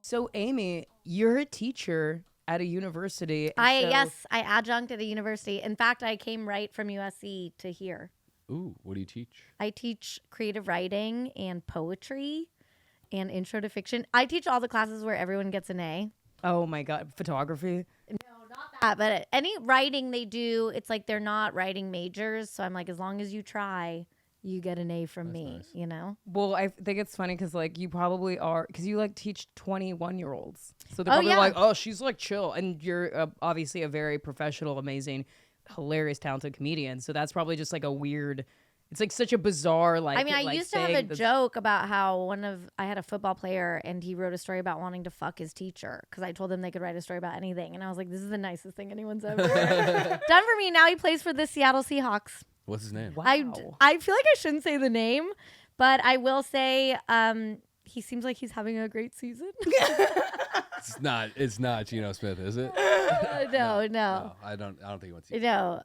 So, Amy, you're a teacher at a university. Yes, I adjunct at a university. In fact, I came right from USC to here. Ooh, what do you teach? I teach creative writing and poetry and intro to fiction. I teach all the classes where everyone gets an A. Oh my God, photography. No, not that. But any writing they do, it's like they're not writing majors. So I'm like, as long as you try, you get an A from me, nice. you know? Well, I think it's funny because like you probably are, because you like teach 21-year-olds. So they're probably like, oh, she's like chill. And you're obviously a very professional, amazing, hilarious, talented comedian. So that's probably just like a weird, it's like such a bizarre, like, I mean, I like used to have a joke about how I had a football player and he wrote a story about wanting to fuck his teacher because I told him they could write a story about anything. And I was like, this is the nicest thing anyone's ever done for me. Now he plays for the Seattle Seahawks. What's his name? Wow. I feel like I shouldn't say the name, but I will say he seems like he's having a great season. It's not Geno Smith, is it? No. I don't think he wants to.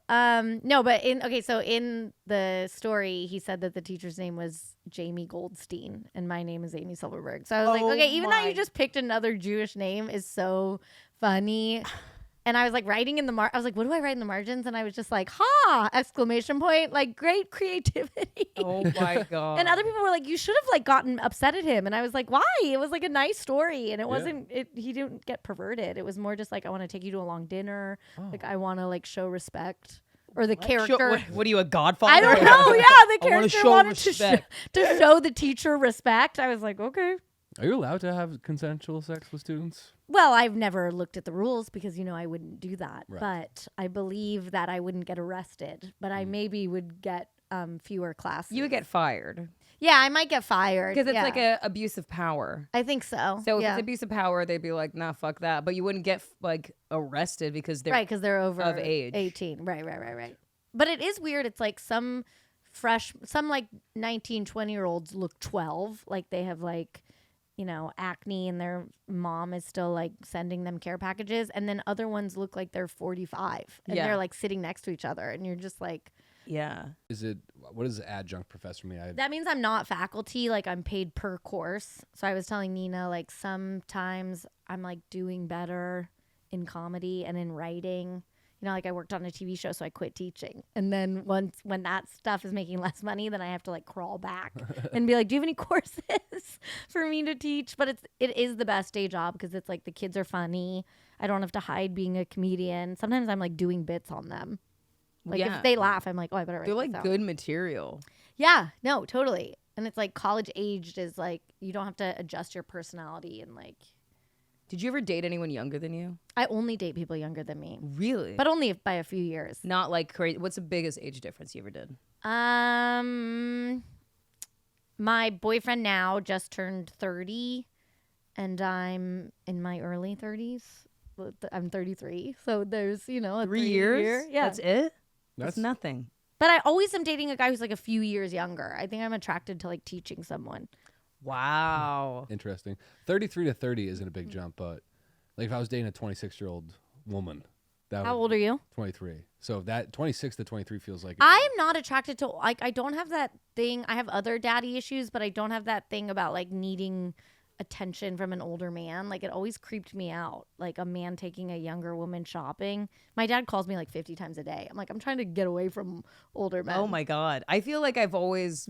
No, but in the story, he said that the teacher's name was Jamie Goldstein and my name is Amy Silverberg. So I was like, okay, even though you just picked another Jewish name is so funny. And I was like writing in I was like, what do I write in the margins? And I was just like, ha! Exclamation point! Like great creativity. Oh my God. And other people were like, you should have like gotten upset at him. And I was like, why? It was like a nice story, and it wasn't. He didn't get perverted. It was more just like, I want to take you to a long dinner. Like I want to like show respect. Or the character. What are you, a godfather? I don't know. Yeah, the character wanted to show the teacher respect. I was like, okay. Are you allowed to have consensual sex with students? Well, I've never looked at the rules because, I wouldn't do that. Right. But I believe that I wouldn't get arrested. But I maybe would get fewer classes. You would get fired. Yeah, I might get fired. Because it's like a abuse of power. I think so. So if it's abuse of power, they'd be like, nah, fuck that. But you wouldn't get like arrested because they're because they're over of age. 18. Right. But it is weird. It's like some like 19, 20-year-olds look 12. Like they have like, acne and their mom is still like sending them care packages. And then other ones look like they're 45 and they're like sitting next to each other. And you're just like, yeah. What does adjunct professor mean? That means I'm not faculty. Like I'm paid per course. So I was telling Nina, like sometimes I'm like doing better in comedy and in writing. Like I worked on a TV show, so I quit teaching. And then when that stuff is making less money, then I have to like crawl back and be like, do you have any courses for me to teach? But it is the best day job because it's like the kids are funny. I don't have to hide being a comedian. Sometimes I'm like doing bits on them. Like if they laugh, I'm like, oh, I better write They're this like out. good material. Yeah, no, totally. And it's like college aged is like, you don't have to adjust your personality and like. Did you ever date anyone younger than you? I only date people younger than me. Really? But only by a few years. Not like crazy. What's the biggest age difference you ever did? My boyfriend now just turned 30 and I'm in my early 30s. I'm 33. So there's, a 3 years? year. Yeah. That's it? That's nothing. But I always am dating a guy who's like a few years younger. I think I'm attracted to like teaching someone. Wow. Interesting. 33 to 30 isn't a big jump, but like if I was dating a 26-year-old woman. How old are you? 23. So that 26 to 23 feels like. I am not attracted to, like, I don't have that thing. I have other daddy issues, but I don't have that thing about like needing attention from an older man. Like it always creeped me out. Like a man taking a younger woman shopping. My dad calls me like 50 times a day. I'm like, I'm trying to get away from older men. Oh my God. I feel like I've always...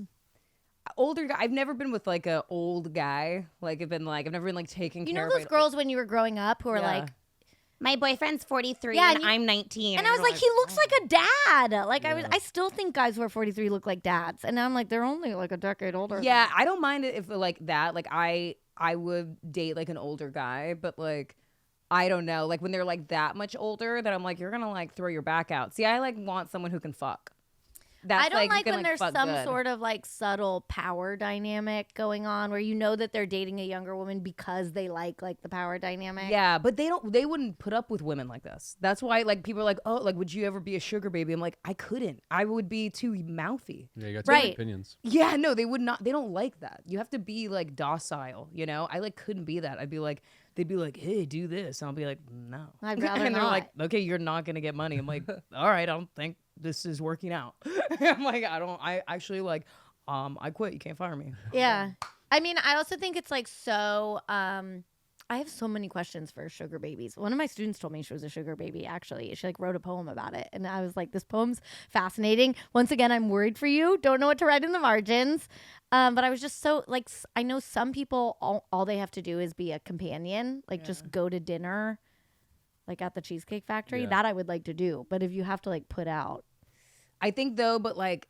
older guy. I've never been with like a old guy. Like I've never been like taking care of. Those girls when you were growing up who are like, my boyfriend's 43 and I'm 19. And I was like, he looks like a dad. Like I still think guys who are 43 look like dads. And now I'm like, they're only like a decade older. Yeah, I don't mind it if like that. Like I would date like an older guy, but like I don't know. Like when they're like that much older, that I'm like, you're gonna like throw your back out. See, I like want someone who can fuck. I don't like when there's some sort of like subtle power dynamic going on where that they're dating a younger woman because they like the power dynamic. Yeah, but they wouldn't put up with women like this. That's why like people are like, oh, like would you ever be a sugar baby? I'm like, I couldn't. I would be too mouthy. Yeah, you got different opinions. Yeah, no, they would not. They don't like that. You have to be like docile, I like couldn't be that. I'd be like, they'd be like, hey, do this. And I'll be like, no. I'd rather and they're not. like, okay, you're not going to get money. I'm like, all right, I don't think this is working out. I'm like, I actually like, I quit. You can't fire me. Yeah. I mean, I also think it's like so, I I have so many questions for sugar babies. One of my students told me she was a sugar baby, actually. She like wrote a poem about it. And I was like, this poem's fascinating. Once again, I'm worried for you. Don't know what to write in the margins. But I was just so like, I know some people, all they have to do is be a companion, like just go to dinner, like at the Cheesecake Factory. That I would like to do. But if you have to like put out. I think though, but like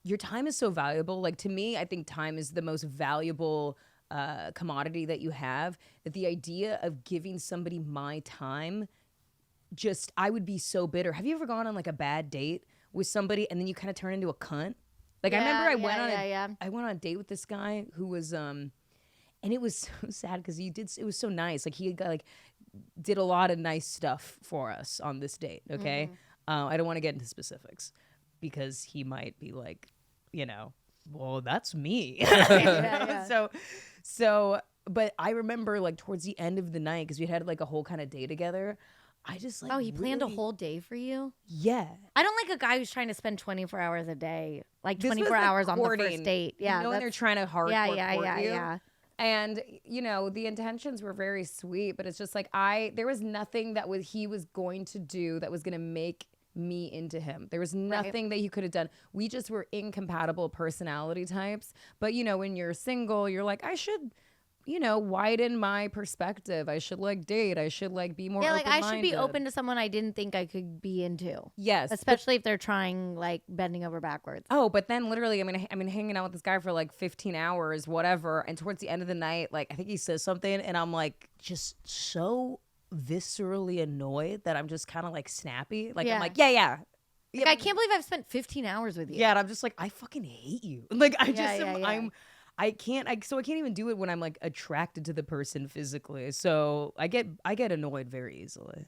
your time is so valuable. Like to me, I think time is the most valuable commodity that you have, that the idea of giving somebody my time, just I would be so bitter. Have you ever gone on like a bad date with somebody and then you kind of turn into a cunt? Like I remember I went on a date with this guy who was and it was so sad because it was so nice. Like he like did a lot of nice stuff for us on this date. Okay. I don't want to get into specifics because he might be like, well, that's me. So, but I remember like towards the end of the night, because we had like a whole kind of day together. I just like, he planned a whole day for you? Yeah. I don't like a guy who's trying to spend 24 hours a day, like 24 hours on the first date. Yeah. They're trying to hardcore court you. Yeah. And, the intentions were very sweet, but it's just like there was nothing that he was going to do that was going to make me into him. There was nothing that he could have done. We just were incompatible personality types. But, when you're single, you're like, I should, widen my perspective. I should like date. I should like be more open-minded. I should be open to someone I didn't think I could be into. Yes. Especially if they're trying like bending over backwards. Oh, but then literally, hanging out with this guy for like 15 hours, whatever. And towards the end of the night, like I think he says something and I'm like just so viscerally annoyed that I'm just kind of like snappy. Like I'm like, yeah. Like, I can't believe I've spent 15 hours with you. Yeah, and I'm just like, I fucking hate you. Like I can't even do it when I'm like attracted to the person physically. So I get annoyed very easily.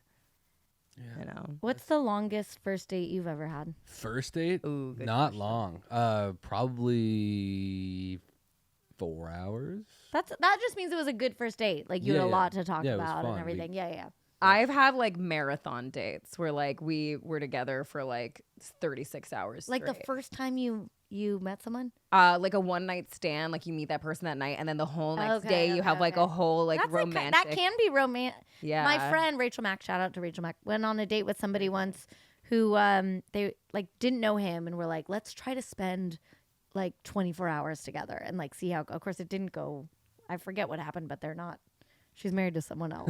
Yeah. What's the longest first date you've ever had? First date? Ooh, not long. Probably 4 hours. That just means it was a good first date. Like you had a lot to talk about and everything. I've had like marathon dates where like we were together for like 36 hours like straight. The first time you met someone? Like a one night stand, like you meet that person that night and then the whole next day you have like a whole like that's romantic. That can be romantic. Yeah. My friend Rachel Mack, shout out to Rachel Mack, went on a date with somebody once who they like didn't know him and were like, let's try to spend like 24 hours together and like see how, of course it didn't go. I forget what happened, but she's married to someone else,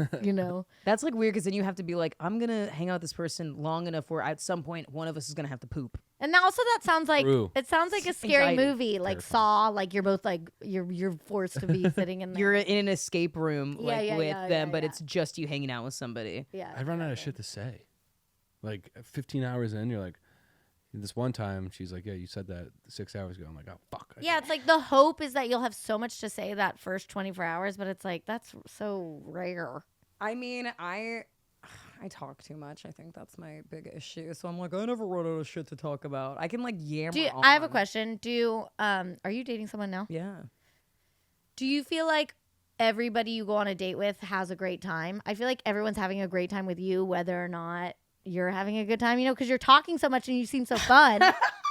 That's like weird because then you have to be like, I'm going to hang out with this person long enough where at some point one of us is going to have to poop. And also that sounds like, it sounds like a scary movie, like Terrifying. Saw, like you're both like, you're forced to be sitting in there. You're in an escape room with them, but yeah. it's just you hanging out with somebody. Yeah. I'd run out of shit to say. Like 15 hours in, you're like, this one time, she's like, yeah, you said that 6 hours ago. I'm like, oh, fuck. It's like the hope is that you'll have so much to say that first 24 hours, but it's like, that's so rare. I mean, I talk too much. I think that's my big issue. So I'm like, I never run out of shit to talk about. I can like yammer on. I have a question. Are you dating someone now? Yeah. Do you feel like everybody you go on a date with has a great time? I feel like everyone's having a great time with you, whether or not you're having a good time, because you're talking so much and you seem so fun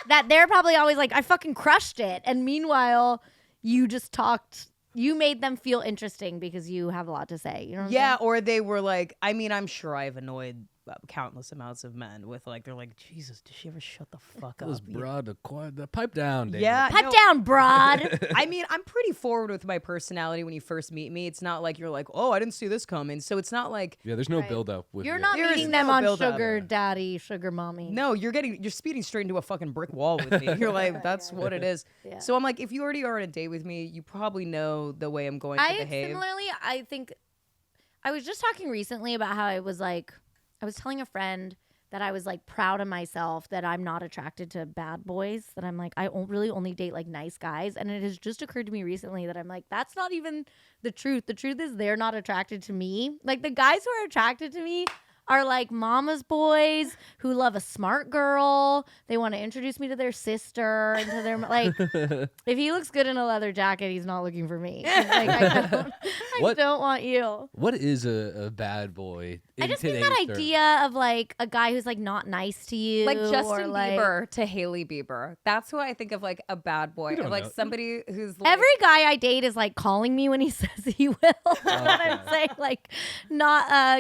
that they're probably always like, I fucking crushed it. And meanwhile, you just you made them feel interesting because you have a lot to say. You know what I'm saying? Or they were like, I'm sure I've annoyed countless amounts of men with like, they're like, Jesus, did she ever shut the fuck up? This broad, the pipe down, David. Yeah. Pipe down, broad. I mean, I'm pretty forward with my personality when you first meet me. It's not like you're like, oh, I didn't see this coming. So it's not like. Yeah, there's no build up with You're you. not There meeting is them no on build-up. sugar daddy, sugar mommy. No, you're speeding straight into a fucking brick wall with me. You're like, that's what it is. Yeah. So I'm like, if you already are on a date with me, you probably know the way I'm going to behave. Similarly, I think I was just talking recently about how I was telling a friend that I was like proud of myself that I'm not attracted to bad boys, that I'm like, I really only date like nice guys. And it has just occurred to me recently that I'm like, that's not even the truth. The truth is they're not attracted to me. Like the guys who are attracted to me are like mama's boys who love a smart girl. They want to introduce me to their sister and to their like. If he looks good in a leather jacket, he's not looking for me. Like, I I don't want you. What is a bad boy? I just think that idea of like a guy who's like not nice to you, like Justin or, like, Bieber to Hailey Bieber. That's who I think of like a bad boy, or like somebody who's like, every guy I date is like calling me when he says he will. I'm saying like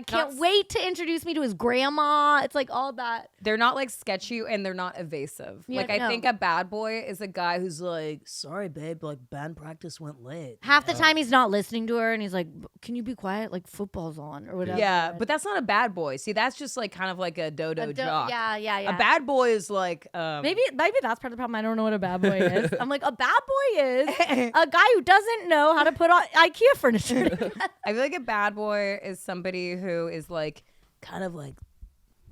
can't wait to introduce me to his grandma. It's like all that. They're not like sketchy and they're not evasive. Yeah, like I think a bad boy is a guy who's like, sorry babe, like band practice went late. Half the time he's not listening to her and he's like, can you be quiet? Like football's on or whatever. Yeah, but that's not a bad boy. See, that's just like kind of like a dodo jock. Yeah. A bad boy is like maybe that's part of the problem. I don't know what a bad boy is. I'm like, a bad boy is a guy who doesn't know how to put on IKEA furniture. I feel like a bad boy is somebody who is like kind of like,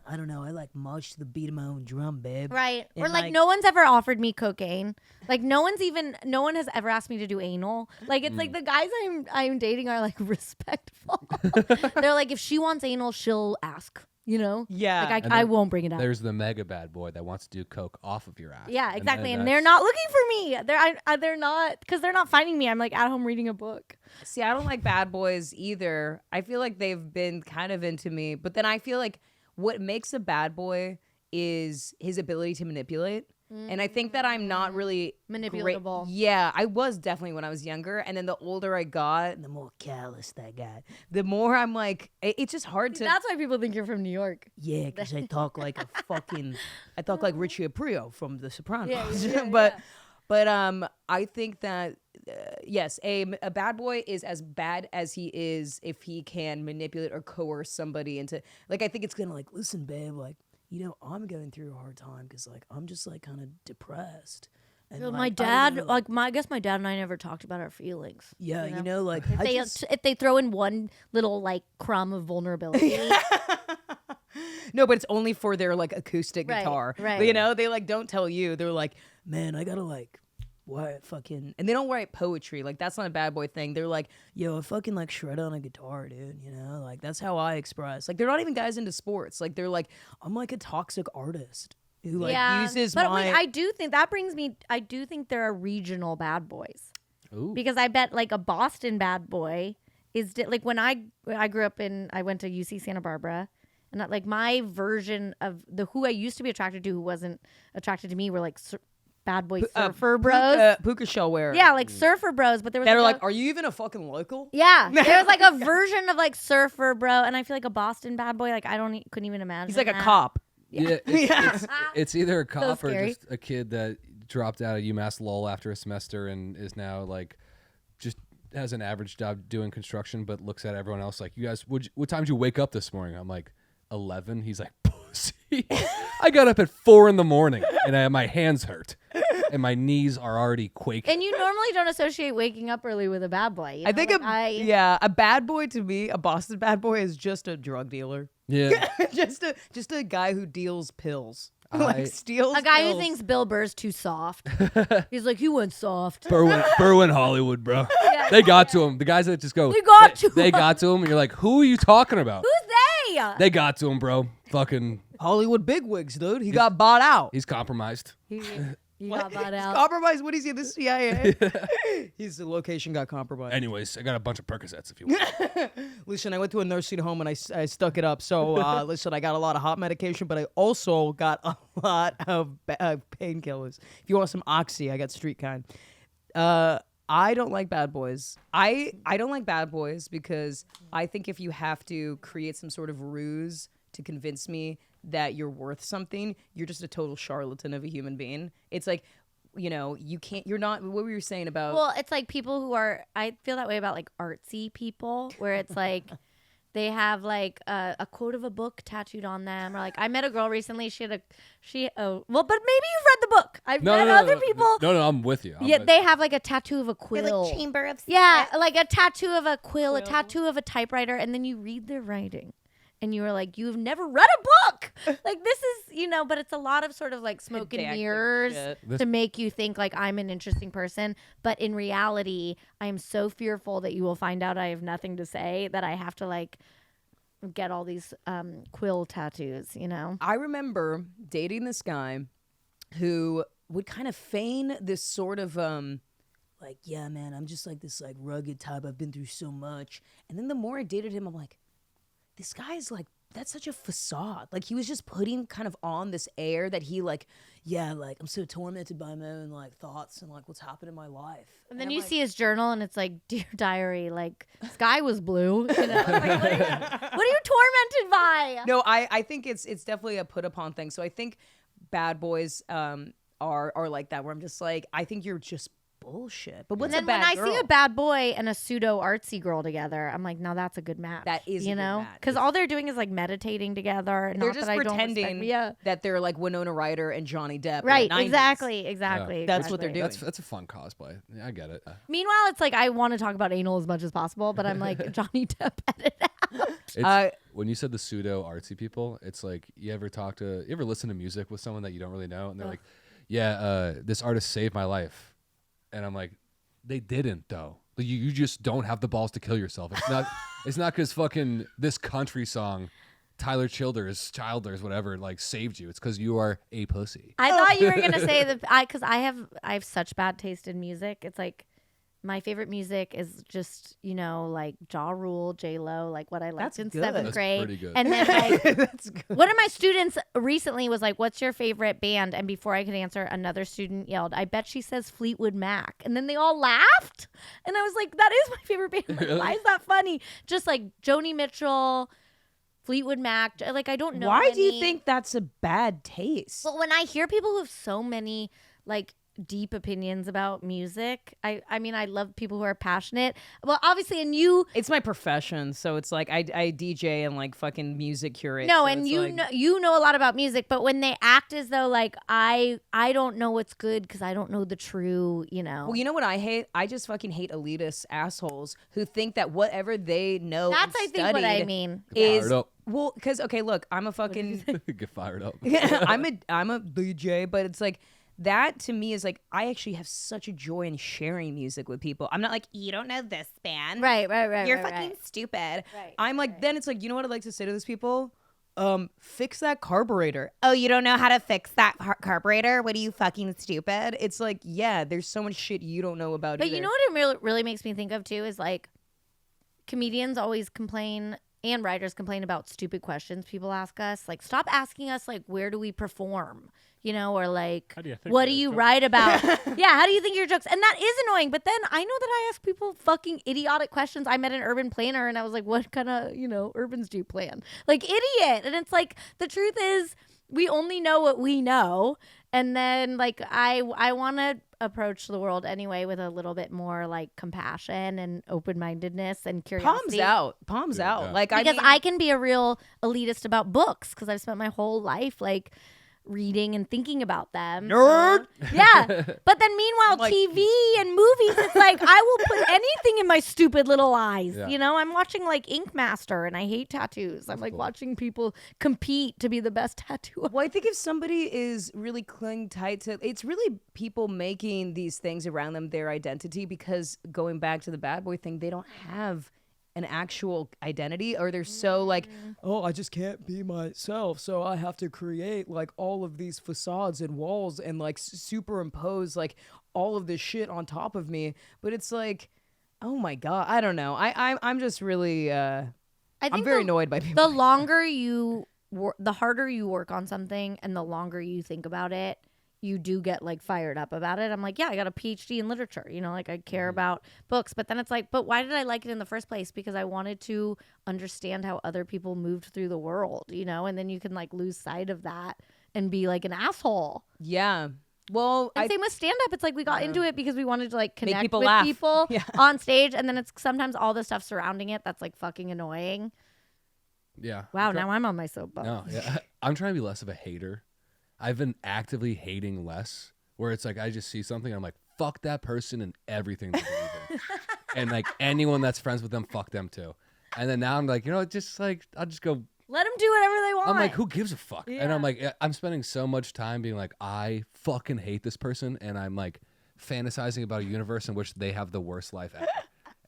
I don't know, I like march to the beat of my own drum, babe. Right. And or like no one's ever offered me cocaine. Like no one has ever asked me to do anal. Like it's like the guys I'm dating are like respectful. They're like, if she wants anal, she'll ask. You know? Yeah. Like I won't bring it up. There's the mega bad boy that wants to do coke off of your ass. Yeah, exactly. And they're not looking for me. They're not, because they're not finding me. I'm like at home reading a book. See, I don't like bad boys either. I feel like they've been kind of into me, but then I feel like what makes a bad boy is his ability to manipulate. And I think that I'm not really manipulatable. Yeah, I was definitely when I was younger. And then the older I got, the more callous I got. The more I'm like, it's just hard to. That's why people think you're from New York. Yeah, because I talk like a fucking. I talk like Richie Aprile from The Sopranos. Yeah, but I think that yes, a bad boy is as bad as he is if he can manipulate or coerce somebody into. Like I think it's gonna like, listen, babe, like. You know, I'm going through a hard time because, like, I'm just, like, kind of depressed. And like, like, my dad, I guess my dad and I never talked about our feelings. Yeah, you know like... If they throw in one little, like, crumb of vulnerability. No, but it's only for their, like, acoustic guitar. Right. You know, they, like, don't tell you. They're like, man, I gotta, like... What fucking, and they don't write poetry. Like that's not a bad boy thing. They're like, yo, I fucking like shred on a guitar, dude. You know, like that's how I express. Like they're not even guys into sports. Like they're like, I'm like a toxic artist who like uses but my. I do think that brings me. I do think there are regional bad boys. Ooh. Because I bet like a Boston bad boy is like when I grew up I went to UC Santa Barbara. And that, like my version of who I used to be attracted to, who wasn't attracted to me, were like bad boy surfer bros. Puka shell wearer. Yeah, like surfer bros. But there was that are like, are you even a fucking local? Yeah. There was like a version of like surfer bro. And I feel like a Boston bad boy, like couldn't even imagine. He's like that. a cop. Yeah, it's either a cop or scary. just a kid that dropped out of UMass Lowell after a semester and is now like just has an average job doing construction, but looks at everyone else like, you guys, what time did you wake up this morning? I'm like, 11. He's like, pussy. I got up at 4 a.m. and my hands hurt and my knees are already quaking. And you normally don't associate waking up early with a bad boy. You know? I think a bad boy to me, a Boston bad boy is just a drug dealer. Yeah. just a guy who deals pills. Like steals a guy pills. who thinks Bill Burr's too soft. He's like, he went soft. Berwyn Hollywood, bro. Yeah, they got to him. The guys that just go, they got to him. And you're like, who are you talking about? Who's they? They got to him, bro. Fucking Hollywood bigwigs, dude. He got bought out. He's compromised. He got bought out. Compromised? What is he, the CIA? His location got compromised. Anyways, I got a bunch of Percocets if you want. Listen, I went to a nursing home and I stuck it up. So, listen, I got a lot of hot medication, but I also got a lot of painkillers. If you want some Oxy, I got street kind. I don't like bad boys. I don't like bad boys because I think if you have to create some sort of ruse to convince me that you're worth something, you're just a total charlatan of a human being. It's like, you know, you're not, what were you saying about? Well, it's like people who are, I feel that way about like artsy people where it's like, they have like a quote of a book tattooed on them. Or like, I met a girl recently, but maybe you've read the book. I've met other people. No, I'm with you. They have like a tattoo of a quill. Like Chamber of Secrets. Yeah, like a tattoo of a quill, a tattoo of a typewriter, and then you read their writing. And you were like, you've never read a book. Like this is, you know, but it's a lot of sort of like smoke and mirrors to make you think like I'm an interesting person. But in reality, I am so fearful that you will find out I have nothing to say that I have to like get all these quill tattoos, you know? I remember dating this guy who would kind of feign this sort of like, yeah, man, I'm just like this like rugged type. I've been through so much. And then the more I dated him, I'm like, this guy is like, that's such a facade. Like he was just putting kind of on this air that he like, yeah, like I'm so tormented by my own like thoughts and like what's happened in my life. And then I'm you like, see his journal and it's like, dear diary, like sky was blue. You know? Like, what are you tormented by? No, I think it's definitely a put upon thing. So I think bad boys are like that, where I'm just like, I think you're just bullshit. But what's and a then bad when girl? I see a bad boy and a pseudo artsy girl together, I'm like, now that's a good match. That is a you good know, match. because all they're doing is like meditating together. They're Not just that I don't pretending respect, that they're like Winona Ryder and Johnny Depp. in right, the 90s. exactly. That's what they're doing. That's a fun cosplay. Yeah, I get it. Meanwhile, it's like I want to talk about anal as much as possible, but I'm like, Johnny Depp, edit out. It's, when you said the pseudo artsy people, it's like you ever listen to music with someone that you don't really know, and they're like, yeah, this artist saved my life, and I'm like, they didn't though. You just don't have the balls to kill yourself. It's not because fucking this country song, Tyler Childers, whatever, like saved you. It's because you are a pussy. I thought you were gonna say that because I have such bad taste in music. It's like my favorite music is just, you know, like Ja Rule, J-Lo, like what I liked That's in good. 7th That's grade. pretty good. And then like That's good. one of my students recently was like, what's your favorite band? And before I could answer, another student yelled, I bet she says Fleetwood Mac. And then they all laughed. And I was like, that is my favorite band. Like, why is that funny? Just like Joni Mitchell, Fleetwood Mac. Like, I don't know. Why do you think that's a bad taste? Well, when I hear people who have so many like deep opinions about music, I mean, I love people who are passionate. Well, obviously, and you. It's my profession, so it's like I DJ and like fucking music curate. No, so and it's you like, know a lot about music, but when they act as though like I don't know what's good because I don't know the true, you know. Well, you know what I hate? I just fucking hate elitist assholes who think that whatever they know That's and I think what I studied mean. is Fired up. well, because okay, look, I'm a fucking Get fired up. I'm a DJ, but it's like that to me is like I actually have such a joy in sharing music with people. I'm not like, you don't know this band, Right. You're right, fucking right. stupid. Right, I'm like, then it's like, you know what I'd like to say to those people? Fix that carburetor. Oh, you don't know how to fix that carburetor? What are you fucking stupid? It's like, yeah, there's so much shit you don't know about. But either. you know what it really makes me think of too is like comedians always complain and writers complain about stupid questions people ask us. Like, stop asking us like, where do we perform? You know, or like, what do you write about? Yeah, how do you think your jokes? And that is annoying. But then I know that I ask people fucking idiotic questions. I met an urban planner and I was like, what kind of, you know, urbans do you plan? Like, idiot. And it's like, the truth is, we only know what we know. And then like, I want to approach the world anyway with a little bit more like compassion and open-mindedness and curiosity. Palms out. Yeah. Like, Because I mean, I can be a real elitist about books because I've spent my whole life like reading and thinking about them. Nerd. Yeah. But then meanwhile, Like- TV and movies, it's like I will put anything in my stupid little eyes. Yeah. You know, I'm watching like Ink Master and I hate tattoos. I'm like cool. watching people compete to be the best tattoo. Well, I think if somebody is really clinging tight to, it's really people making these things around them their identity, because going back to the bad boy thing, they don't have an actual identity, or they're so like, oh, I just can't be myself, so I have to create like all of these facades and walls and like superimpose like all of this shit on top of me. But it's like, oh my god, I don't know. I'm just really I'm very annoyed by people. The longer you the harder you work on something and the longer you think about it, you do get like fired up about it. I'm like, yeah, I got a PhD in literature, you know, like I care about books. But then it's like, but why did I like it in the first place? Because I wanted to understand how other people moved through the world, you know, and then you can like lose sight of that and be like an asshole. Yeah. Well, And same with stand up. It's like we got into it because we wanted to like connect people with laugh. people Yeah. on stage. And then it's sometimes all the stuff surrounding it that's like fucking annoying. Yeah. Wow, now I'm on my soapbox. No, yeah. I'm trying to be less of a hater. I've been actively hating less, where it's like I just see something, I'm like, fuck that person and everything they believe in. And like anyone that's friends with them, fuck them too. And then now I'm like, you know, just like, I'll just go. Let them do whatever they want. I'm like, who gives a fuck? And I'm Yeah. like, I'm spending so much time being like, I fucking hate this person. And I'm like fantasizing about a universe in which they have the worst life ever.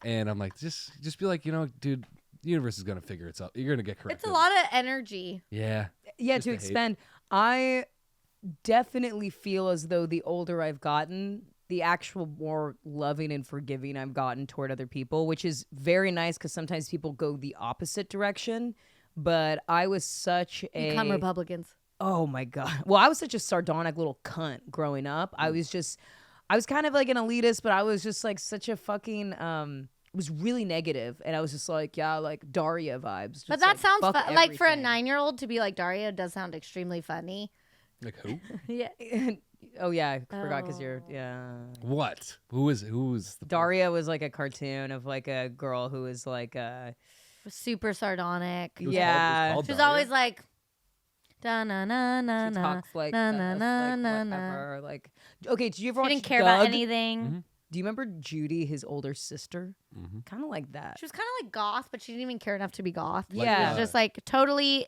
And I'm like, just be like, you know, dude, the universe is going to figure itself. You're going to get corrected. It's a lot of energy. Yeah. yeah, Just to the hate. expend. I definitely feel as though the older I've gotten, the actual more loving and forgiving I've gotten toward other people, which is very nice because sometimes people go the opposite direction. But I was such Become Republicans. Oh my God. Well, I was such a sardonic little cunt growing up. I was kind of like an elitist, but I was just like such a fucking, it was really negative. And I was just like, yeah, like Daria vibes. Just But that like, sounds fuck like for a everything. 9-year-old to be like Daria does sound extremely funny. Like who? Yeah. Oh yeah, I forgot because you're, yeah. What? Who's the Daria was like a cartoon of like a girl who was like Super sardonic. It was Yeah. called She was Daria? always like, da na na na she na. talks like na, that, na, like na, na, na. whatever. Like, okay, did you ever She watch didn't care Doug? about anything. Mhm. Do you remember Judy, his older sister? Mhm. Kind of like that. She was kind of like goth, but she didn't even care enough to be goth. Like, She Yeah. was just like totally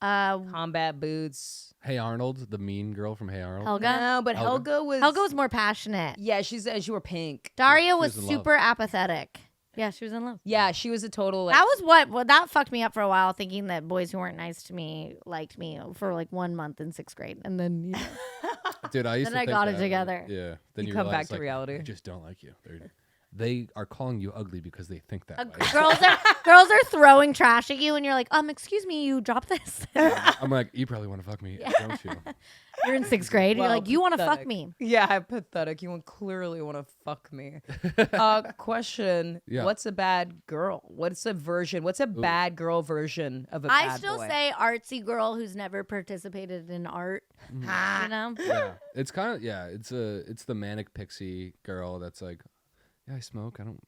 Combat boots. Hey Arnold, the mean girl from Hey Arnold. Helga. No, but Helga? Helga Was more passionate. Yeah, she wore pink. Daria She was was in love. super apathetic. Yeah, she was in love. Yeah, she was a total like. That was what that fucked me up for a while, thinking that boys who weren't nice to me liked me for like 1 month in 6th grade, and then Dude, I used Then to I think got it that, together. Yeah. Then You you come realize, back to like, reality. They just don't like you. They are calling you ugly because they think that way. girls are throwing trash at you, and you're like, excuse me, you dropped this. I'm like, you probably want to fuck me, don't you? You're in 6th grade, and Well, you're like, you want to fuck pathetic. me. Yeah, pathetic. You clearly want to fuck me. Question: Yeah. What's a bad girl? What's a bad girl version of a bad I still boy? say artsy girl who's never participated in art. You know, Yeah. It's kind of it's the manic pixie girl that's like, yeah, I smoke. I don't.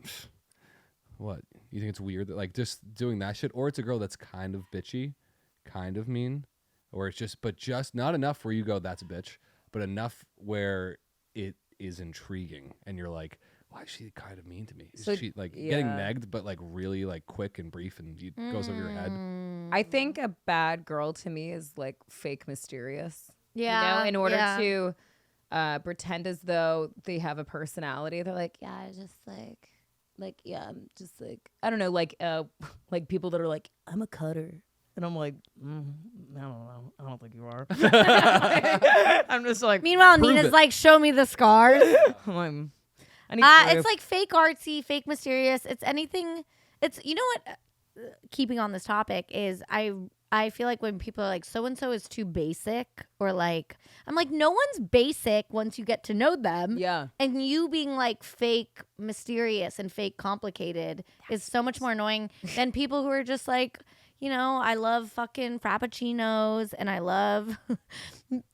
What? You think it's weird that like just doing that shit, or it's a girl that's kind of bitchy, kind of mean, or it's just not enough where you go that's a bitch, but enough where it is intriguing and you're like, why is she kind of mean to me? Is So, she like getting yeah. negged, but like really like quick and brief and it goes over your head? I think a bad girl to me is like fake mysterious. Yeah, You know, in order yeah. to pretend as though they have a personality, they're like, yeah, I just yeah, I'm just like, I don't know, like people that are like, I'm a cutter. And I'm like, I don't know. I don't think you are. I'm just like, Meanwhile, Prove Nina's it. like, show me the scars. I need proof. It's like fake artsy, fake mysterious. It's anything. It's, you know what? Keeping on this topic is I feel like when people are like, so and so is too basic, or like, I'm like, no one's basic once you get to know them. Yeah. And you being like fake mysterious and fake complicated is so much more annoying than people who are just like, you know, I love fucking frappuccinos and I love,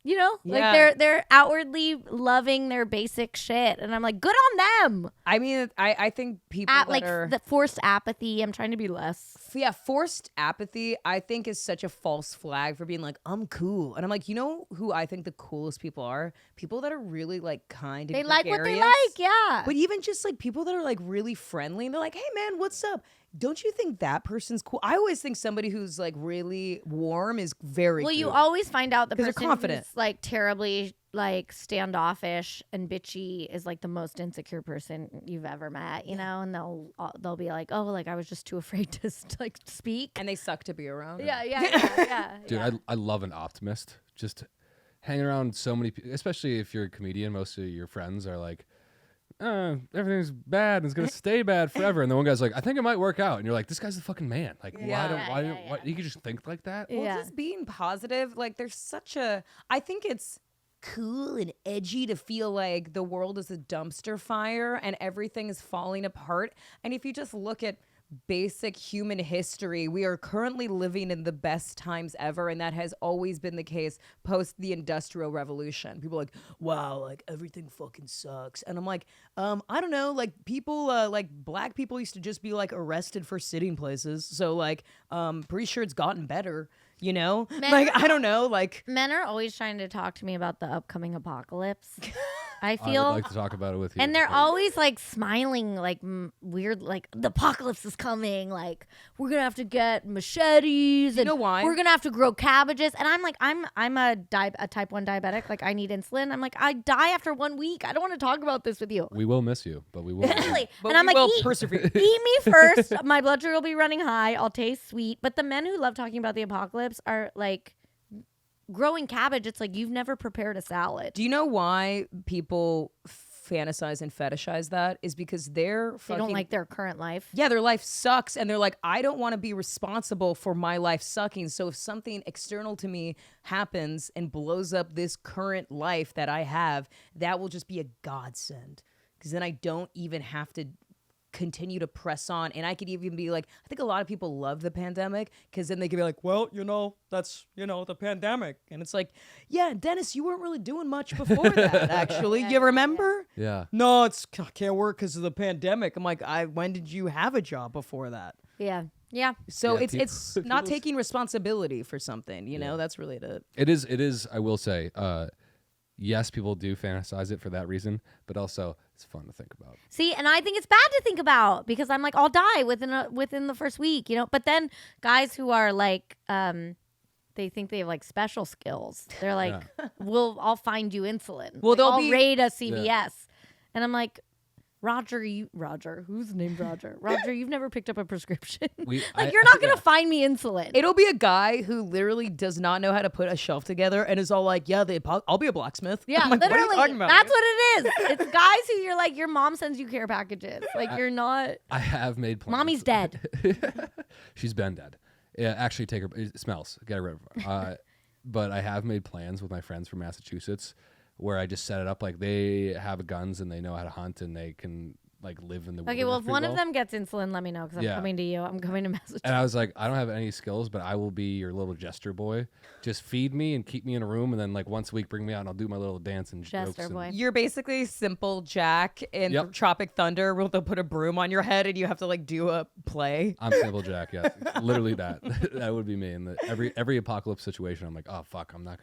you know, Yeah. like they're outwardly loving their basic shit. And I'm like, good on them. I mean, I think people At that like are the forced apathy. I'm trying to be less. yeah, forced apathy, I think is such a false flag for being like, I'm cool. And I'm like, you know who I think the coolest people are? People that are really like kind and They like what they gregarious. like. Yeah. But even just like people that are like really friendly and they're like, hey man, what's up? Don't you think that person's cool? I always think somebody who's like really warm is very Well, cool. you always find out the 'Cause they're person confident. who's like terribly like standoffish and bitchy is like the most insecure person you've ever met, you know, and they'll be like, oh, like I was just too afraid to like speak. and they suck to be around. Yeah. Dude, I love an optimist. Just hanging around so many people, especially if you're a comedian. Most of your friends are like, everything's bad and it's gonna stay bad forever. And the one guy's like, I think it might work out. And you're like, this guy's the fucking man. Like, why you could just think like that? Well, Yeah. just being positive, like there's such a, I think it's cool and edgy to feel like the world is a dumpster fire and everything is falling apart. And if you just look at basic human history, we are currently living in the best times ever, and that has always been the case post the Industrial Revolution. People are like, wow, like everything fucking sucks. And I'm like, I don't know, like people like black people used to just be like arrested for sitting places, so like pretty sure it's gotten better, you know. Like I don't know, like Men are always trying to talk to me about the upcoming apocalypse. I I feel would like to talk about it with you. and they're but- always like smiling, like weird, like the apocalypse is coming. Like we're gonna have to get machetes, and know why? we're gonna have to grow cabbages. And I'm like, I'm a type 1 diabetic. Like I need insulin. I'm like, I die after 1 week. I don't want to talk about this with you. We will miss you, but we will. miss you. Really. but And I'm we like, will eat persevere. me first. My blood sugar will be running high. I'll taste sweet. But the men who love talking about the apocalypse are like growing cabbage. It's like you've never prepared a salad. Do you know why people fantasize and fetishize that is because they're They don't like their current life. Yeah, their life sucks, and they're like, I don't want to be responsible for my life sucking. So if something external to me happens and blows up this current life that I have, that will just be a godsend, because then I don't even have to continue to press on. And I could even be like, I think a lot of people love the pandemic because then they can be like, well, that's the pandemic. And it's like, yeah, Dennis, you weren't really doing much before that, actually. You remember? Yeah. No, I can't work because of the pandemic. I'm like, when did you have a job before that? Yeah. Yeah. So Yeah, it's not taking responsibility for something, that's really it. It is, I will say, yes, people do fantasize it for that reason, but also it's fun to think about. See, and I think it's bad to think about because I'm like, I'll die within the first week, But then guys who are like, they think they have like special skills. They're like, I'll find you insulin. Well, I'll raid a CVS, and I'm like, Roger, who's named Roger? Roger, you've never picked up a prescription. You're not going to find me insulin. It'll be a guy who literally does not know how to put a shelf together and is all like, yeah, I'll be a blacksmith. Yeah, I'm like, literally. what are you talking about? That's what it is. It's guys who you're like, your mom sends you care packages. Like, you're not. I have made plans. Mommy's dead. She's been dead. Yeah, actually, take her. It smells. Get rid of her. But I have made plans with my friends from Massachusetts where I just set it up like they have guns and they know how to hunt and they can like live in the Okay, well, if one of them gets insulin, let me know because I'm coming to you. I'm coming to Massachusetts. And I was like, I don't have any skills, but I will be your little jester boy. Just feed me and keep me in a room, and then like once a week, bring me out and I'll do my little dance and Jester jokes. boy. You're basically Simple Jack in Tropic Thunder where they'll put a broom on your head and you have to like do a play. I'm Simple Jack, yeah. Literally that. That would be me. In every apocalypse situation, I'm like, oh, fuck, I'm not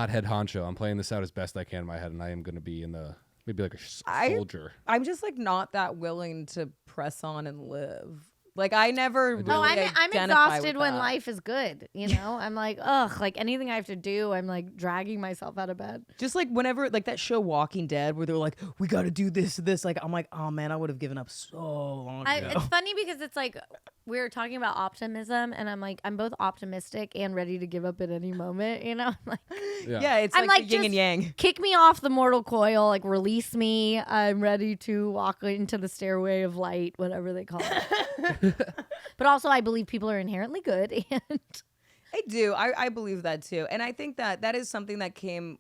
head honcho. I'm playing this out as best I can in my head, and I am going to be in the... Maybe like a soldier. I'm just like not that willing to press on and live. Like I never really I'm identify exhausted with when that. life is good. I'm like, ugh, like anything I have to do, I'm like dragging myself out of bed. Just like whenever like that show Walking Dead where they're like, we got to do this. Like I'm like, oh man, I would have given up so long ago. It's funny because it's like we were talking about optimism, and I'm like, I'm both optimistic and ready to give up at any moment. I'm like, yeah, it's I'm like the yin and yang. Kick me off the mortal coil, like release me. I'm ready to walk into the stairway of light, whatever they call it. But also, I believe people are inherently good, and I do. I believe that too, and I think that is something that came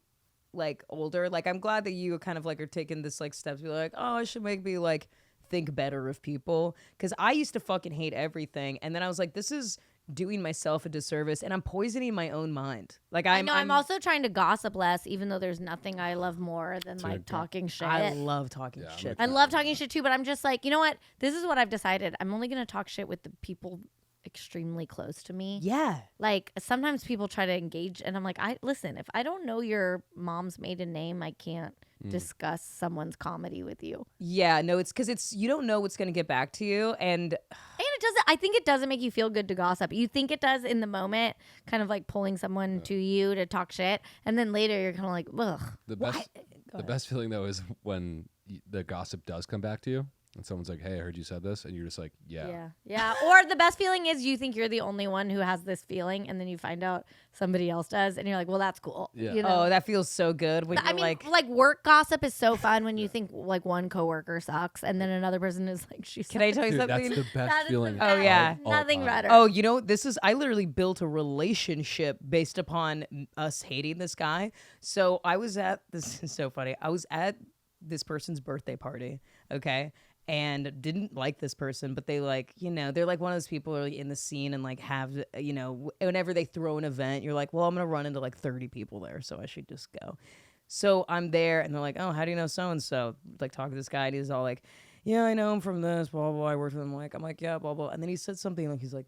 like older. Like I'm glad that you kind of like are taking this like steps. Be like, oh, I should make me like think better of people, because I used to fucking hate everything, and then I was like, this is doing myself a disservice, and I'm poisoning my own mind. Like I'm also trying to gossip less, even though there's nothing I love more than like talking shit. I love talking shit. I love talking shit too, but I'm just like, you know what? This is what I've decided. I'm only gonna talk shit with the people extremely close to me. Yeah. Like sometimes people try to engage, and I'm like, listen, if I don't know your mom's maiden name, I can't discuss someone's comedy with you. Yeah, no, it's because you don't know what's gonna get back to you, and it doesn't. I think it doesn't make you feel good to gossip. You think it does in the moment, kind of like pulling someone to you to talk shit, and then later you're kind of like, ugh. The best feeling though is when the gossip does come back to you. And someone's like, hey, I heard you said this. And you're just like, yeah. Or the best feeling is you think you're the only one who has this feeling. And then you find out somebody else does. And you're like, well, that's cool. Yeah. Oh, that feels so good. When you're like work gossip is so fun when you think like one coworker sucks. And then another person is like, Can I tell you something? That's the best feeling. Oh, yeah. Nothing better. Oh, I literally built a relationship based upon us hating this guy. So this is so funny. I was at this person's birthday party. Okay. And didn't like this person, but they like, they're like one of those people who are like in the scene and like have, whenever they throw an event, you're like, well, I'm going to run into like 30 people there, so I should just go. So I'm there and they're like, oh, how do you know so-and-so? Like talking to this guy and he's all like, yeah, I know him from this, blah, blah, I worked with him. I'm like, yeah, blah, blah. And then he said something like, he's like,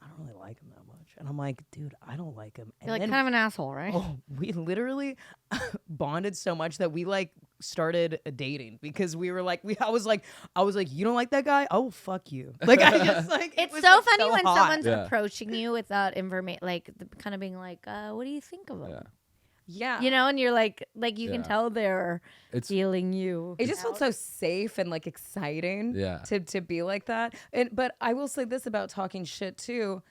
I don't really like him that much. And I'm like, dude, I don't like him. And you're like kind of an asshole, right? Oh, we literally bonded so much that we like started dating because we were like, I was like, you don't like that guy? Oh, fuck you. Like I just like it's so funny when someone's approaching you without information, like kind of being like, what do you think of him? Yeah. And you're like you can tell they're feeling you. It just felt so safe and like exciting to be like that. But I will say this about talking shit too.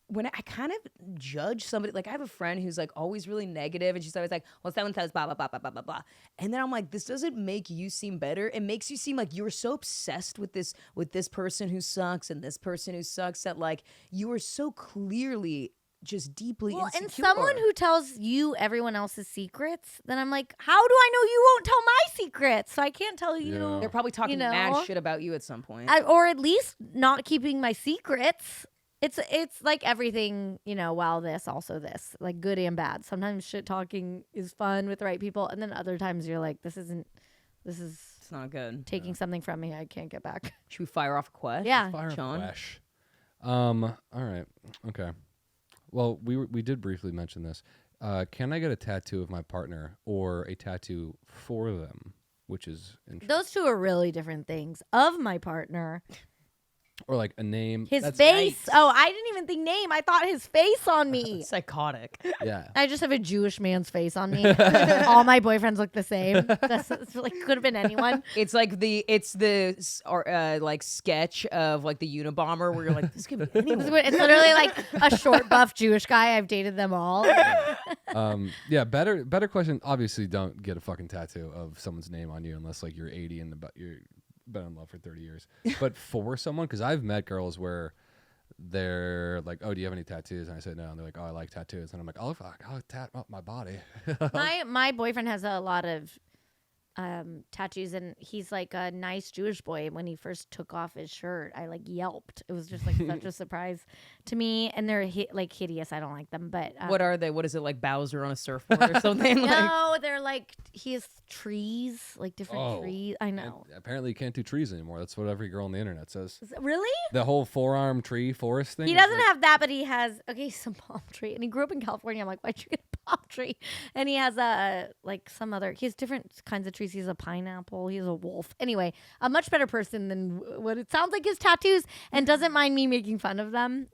when I kind of judge somebody, like I have a friend who's like always really negative, and she's always like, well, someone says blah, blah, blah, blah, blah, blah, blah. And then I'm like, this doesn't make you seem better. It makes you seem like you're so obsessed with this person who sucks and this person who sucks that like you are so clearly just deeply insecure. And someone who tells you everyone else's secrets, then I'm like, how do I know you won't tell my secrets? So I can't tell you. Yeah. They're probably talking mad shit about you at some point. Or at least not keeping my secrets. It's like everything, while this, also this, like good and bad. Sometimes shit talking is fun with the right people. And then other times you're like, this is it's not good. Taking something from me I can't get back. Should we fire off a quest? Yeah. Fire Sean? flash. All right. Okay. Well, we did briefly mention this. Can I get a tattoo of my partner or a tattoo for them? Which is interesting. Those two are really different things. Of my partner. Or like a name. His That's face. nice. Oh, I didn't even think name. I thought his face on me. Psychotic. Yeah. I just have a Jewish man's face on me. All my boyfriends look the same. That's like could have been anyone. It's like the like sketch of like the Unabomber where you're like, this could be anyone. It's literally like a short, buff Jewish guy. I've dated them all. Yeah. Better question. Obviously, don't get a fucking tattoo of someone's name on you unless like you're 80 and you're been in love for 30 years. But for someone, because I've met girls where they're like, oh, do you have any tattoos? And I said no. And they're like, oh, I like tattoos. And I'm like, oh, fuck, I'll tat up my body. My boyfriend has a lot of tattoos, and he's like a nice Jewish boy. When he first took off his shirt, I like yelped. It was just like such a surprise to me, and they're like hideous. I don't like them. But what are they? What is it, like Bowser on a surfboard or something? No, they're like he has trees, like different trees. I know. And apparently, you can't do trees anymore. That's what every girl on the internet says. Really? The whole forearm tree forest thing. He doesn't have that, but he has some palm tree, and he grew up in California. I'm like, why'd you get a palm tree? And he has some other. He has different kinds of trees. He has a pineapple. He has a wolf. Anyway, a much better person than what it sounds like his tattoos, and doesn't mind me making fun of them.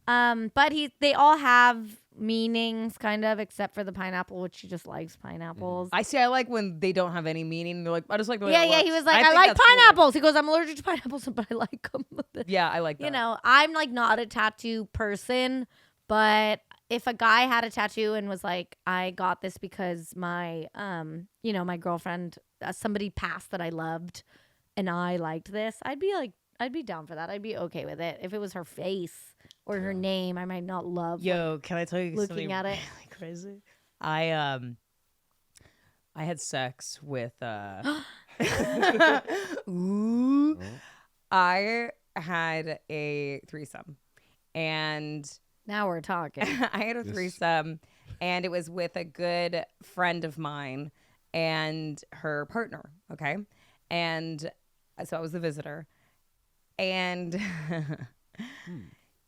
But they all have meanings, kind of, except for the pineapple, which he just likes pineapples. I like when they don't have any meaning. They're like, I just like the way Yeah. it looks. He was like, I think like that's cool. pineapples. He goes, I'm allergic to pineapples, but I like them. Yeah, I like that. I'm like not a tattoo person, but if a guy had a tattoo and was like, I got this because my, my girlfriend, somebody passed that I loved, and I liked this, I'd be down for that. I'd be okay with it. If it was her face or her name, I might not love. Yo, can I tell you looking something at it? really crazy? I had sex with ooh. I had a threesome, and Now we're talking. I had a threesome, and it was with a good friend of mine and her partner. Okay, and so I was the visitor, and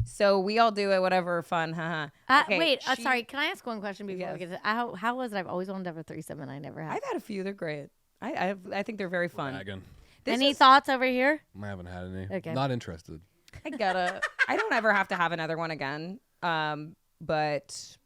so we all do it, whatever, fun, haha. Okay, Wait, sorry. Can I ask one question before we Yes. get to how was it? I've always wanted to have a threesome, and I never have. I've had a few. They're great. I think they're very fun. Dragon. Any thoughts over here? I haven't had any. Okay. Not interested. I don't ever have to have another one again. But It's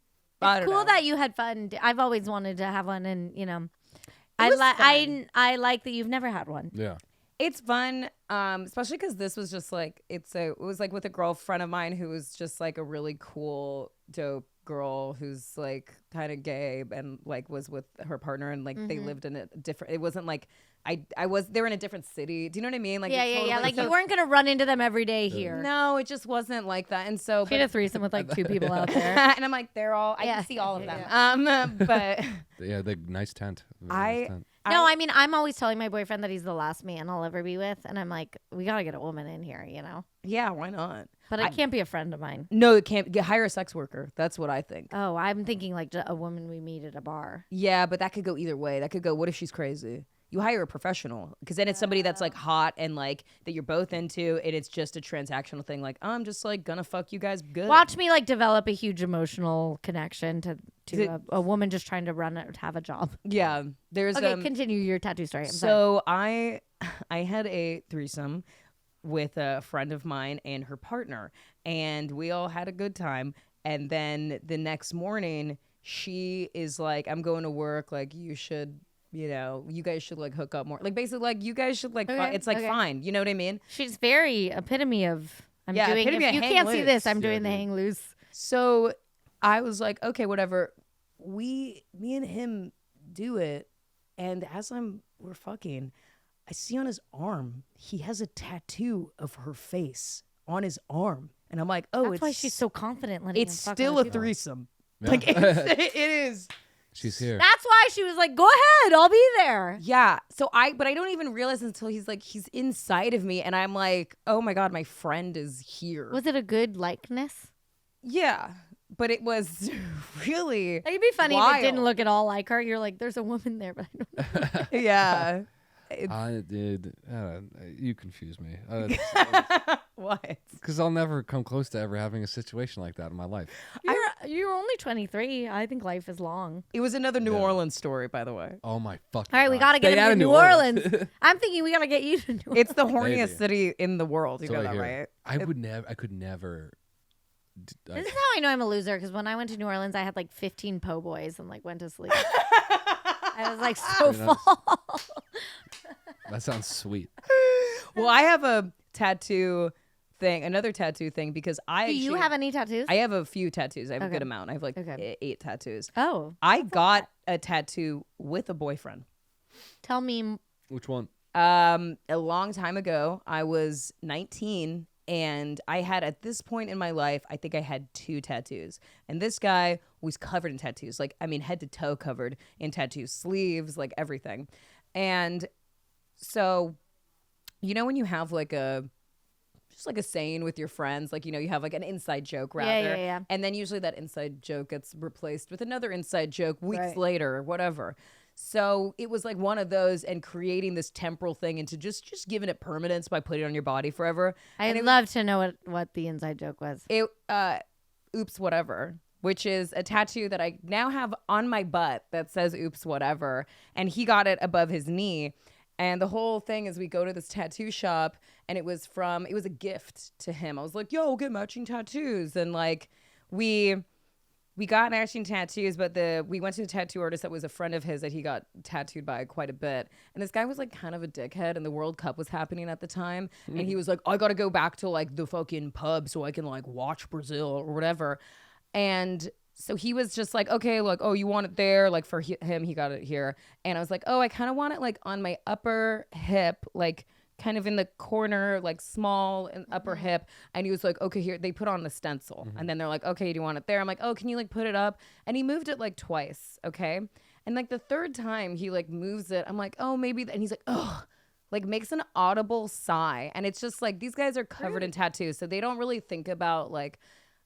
I don't cool know. that you had fun. I've always wanted to have one, and was fun. I like that you've never had one. Yeah. It's fun, especially because this was just like it was like with a girlfriend of mine who was just like a really cool, dope girl who's like kind of gay and like was with her partner, and like they lived in a different. It wasn't like they were in a different city. Do you know what I mean? Like Yeah. totally- Like so- you weren't gonna run into them every day here. No, it just wasn't like that. And so She had a threesome with like two people out there. and I'm like, they're all I Yeah. can see all of them. Yeah. But Yeah, the nice tent. Very nice tent. No, I mean, I'm always telling my boyfriend that he's the last man I'll ever be with, and I'm like, we gotta get a woman in here, yeah, why not? But it can't be a friend of mine. No, it can't. Hire a sex worker. That's what I think. Oh, I'm thinking like a woman we meet at a bar. Yeah, but that could go either way. That could go, what if she's crazy? You hire a professional, because then it's somebody that's like hot and like that you're both into, and it's just a transactional thing. Like, I'm just like gonna fuck you guys good. Watch me like develop a huge emotional connection to a woman just trying to have a job. Yeah, there's Okay, continue your tattoo story. I'm sorry. So I had a threesome with a friend of mine and her partner, and we all had a good time. And then the next morning, she is like, "I'm going to work. Like, you should." You guys should like hook up more. Like basically, like you guys should like. Okay, It's like okay. fine. You know what I mean? She's very epitome of. I'm Yeah, doing. epitome If of you hang can't see loose. this, I'm Yeah, doing the dude. hang loose. So I was like, okay, whatever. Me and him do it. And as we're fucking, I see on his arm, he has a tattoo of her face on his arm. And I'm like, oh, That's why she's so confident letting him it's fuck still other a people. threesome. Yeah. Like, it is. She's here. That's why she was like, go ahead, I'll be there. Yeah. But I don't even realize until he's inside of me. And I'm like, oh my God, my friend is here. Was it a good likeness? Yeah. But it was really It'd be funny if wild. it didn't look at all like her. You're like, there's a woman there, but I don't know. Yeah. Dude, you confuse me. What? Because I'll never come close to ever having a situation like that in my life. You're only 23. I think life is long. It was another New Orleans story, by the way. Oh my fucking All right, we God. got to get Stay him out to of New Orleans. I'm thinking we got to get you to New Orleans. It's the horniest Maybe. city in the world. You So know I that, hear. right? I could never. This is how I know I'm a loser, because when I went to New Orleans, I had like 15 po' boys and like went to sleep. I was like so Very nice. full. That sounds sweet. Well, I have a tattoo thing, another tattoo thing, because Do you have any tattoos? I have a few tattoos. I have a Okay. good amount. I have like Okay. 8 tattoos. Oh, I got a tattoo with a boyfriend. tell me. Which one? A long time ago, I was 19, and I had, at this point in my life, I think I had 2 tattoos. And this guy was covered in tattoos, like, I mean, head to toe covered in tattoos, sleeves, like everything. And so, you know, when you have like just like a saying with your friends, like, you know, you have like an inside joke rather. Yeah. And then usually that inside joke gets replaced with another inside joke weeks Right. later or whatever. So it was like one of those, and creating this temporal thing into just giving it permanence by putting it on your body forever. I'd love to know what the inside joke was. It oops whatever, which is a tattoo that I now have on my butt that says oops whatever, and he got it above his knee. And the whole thing is, we go to this tattoo shop, and it was a gift to him. I was like, yo, we'll get matching tattoos. And like we got matching tattoos, but we went to a tattoo artist that was a friend of his that he got tattooed by quite a bit. And this guy was like kind of a dickhead, and the World Cup was happening at the time. And he was like, I got to go back to like the fucking pub so I can like watch Brazil or whatever. And so he was just like, okay, like, oh, you want it there? Like for him, he got it here. And I was like, oh, I kind of want it like on my upper hip, like kind of in the corner, like small and upper hip. And he was like, okay, here. They put on the stencil. And then they're like, okay, do you want it there? I'm like, oh, can you like put it up? And he moved it like twice, okay? And like the third time he like moves it, I'm like, oh, maybe. And he's like, oh, like makes an audible sigh. And it's just like, these guys are covered in tattoos, so they don't really think about like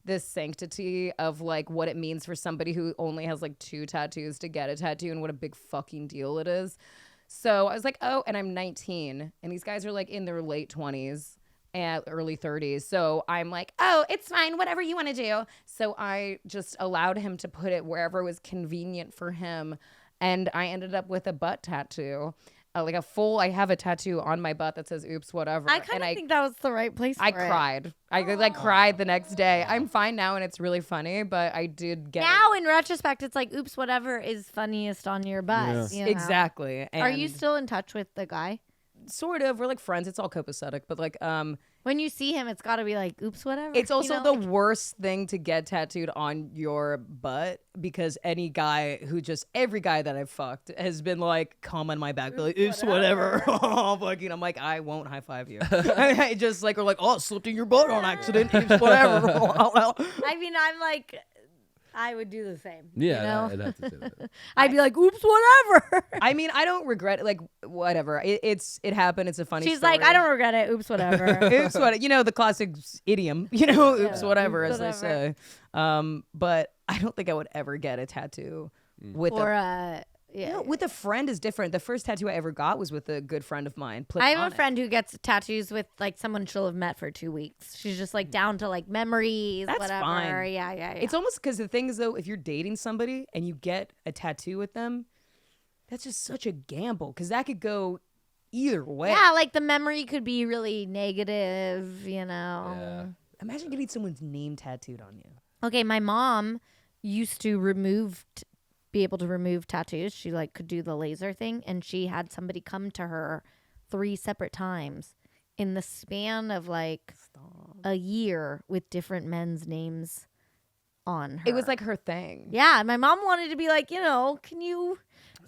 this sanctity of like what it means for somebody who only has like 2 tattoos to get a tattoo, and what a big fucking deal it is. So I was like, oh, and I'm 19, and these guys are like in their late 20s and early 30s. So I'm like, oh, it's fine, whatever you want to do. So I just allowed him to put it wherever was convenient for him. And I ended up with a butt tattoo. Like a full, I have a tattoo on my butt that says oops, whatever. I kind of think that was the right place for I it. cried. I like cried the next day. I'm fine now, and it's really funny, but I did get Now in retrospect, it's like, oops, whatever is funniest on your butt. Yeah. you know? Exactly. Are you And still in touch with the guy? sort of, we're like friends. It's all copacetic, but like When you see him, it's got to be like, oops, whatever. it's you also know, the like- worst thing to get tattooed on your butt, because every guy that I've fucked has been like, come on my back, like, oops, whatever. Fucking, I'm like, I won't high five you. I just like, or like, oh, slipped in your butt on accident, oops, whatever. I mean, I'm like, I would do the same. Yeah, you know? I'd have to do that. I'd be like, oops, whatever. I mean, I don't regret it. Like, whatever. It happened. It's a funny She's story. like, I don't regret it. Oops, whatever. Oops, what, you know, the classic idiom, you know, oops, Yeah. whatever, Oops, as they whatever. say. But I don't think I would ever get a tattoo with or yeah, with a friend is different. The first tattoo I ever got was with a good friend of mine. I have a platonic. friend who gets tattoos with like someone she'll have met for 2 weeks. She's just like down to like memories, That's whatever. fine. Yeah. It's almost, because the thing is, though, if you're dating somebody and you get a tattoo with them, that's just such a gamble, because that could go either way. yeah, like the memory could be really negative, you know. Yeah. Imagine getting someone's name tattooed on you. Okay, my mom used to be able to remove tattoos. She like could do the laser thing, and she had somebody come to her 3 separate times in the span of like a year with different men's names on her. It was like her thing. Yeah, my mom wanted to be like, can you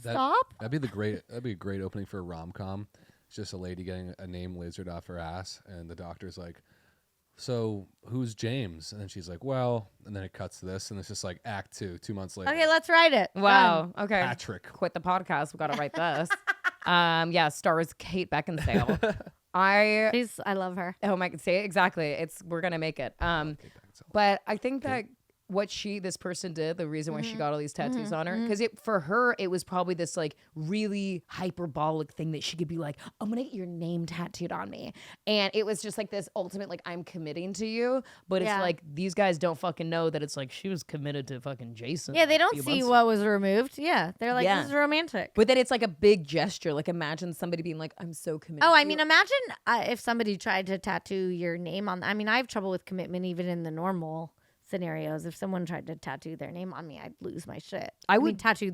stop? That'd be a great opening for a rom-com. It's just a lady getting a name lasered off her ass, and the doctor's like, so who's James? And then she's like, well, and then it cuts to this, and it's just like act 2 months later. Okay, let's write it. Wow. Okay. Patrick. Quit the podcast. We got to write this. Stars Kate Beckinsale. I love her. Oh my, say it exactly. We're gonna make it. But I think that what this person did, the reason why she got all these tattoos on her, because for her it was probably this like really hyperbolic thing that she could be like, I'm gonna get your name tattooed on me, and it was just like this ultimate like I'm committing to you, but it's like these guys don't fucking know that it's like she was committed to fucking Jason. Yeah, they don't see what was removed. Yeah, they're like, this is romantic. But then it's like a big gesture. Like imagine somebody being like, I'm so committed. Oh, I mean, imagine if somebody tried to tattoo your name on. I mean, I have trouble with commitment even in the normal scenarios. If someone tried to tattoo their name on me, I'd lose my shit. I would tattoo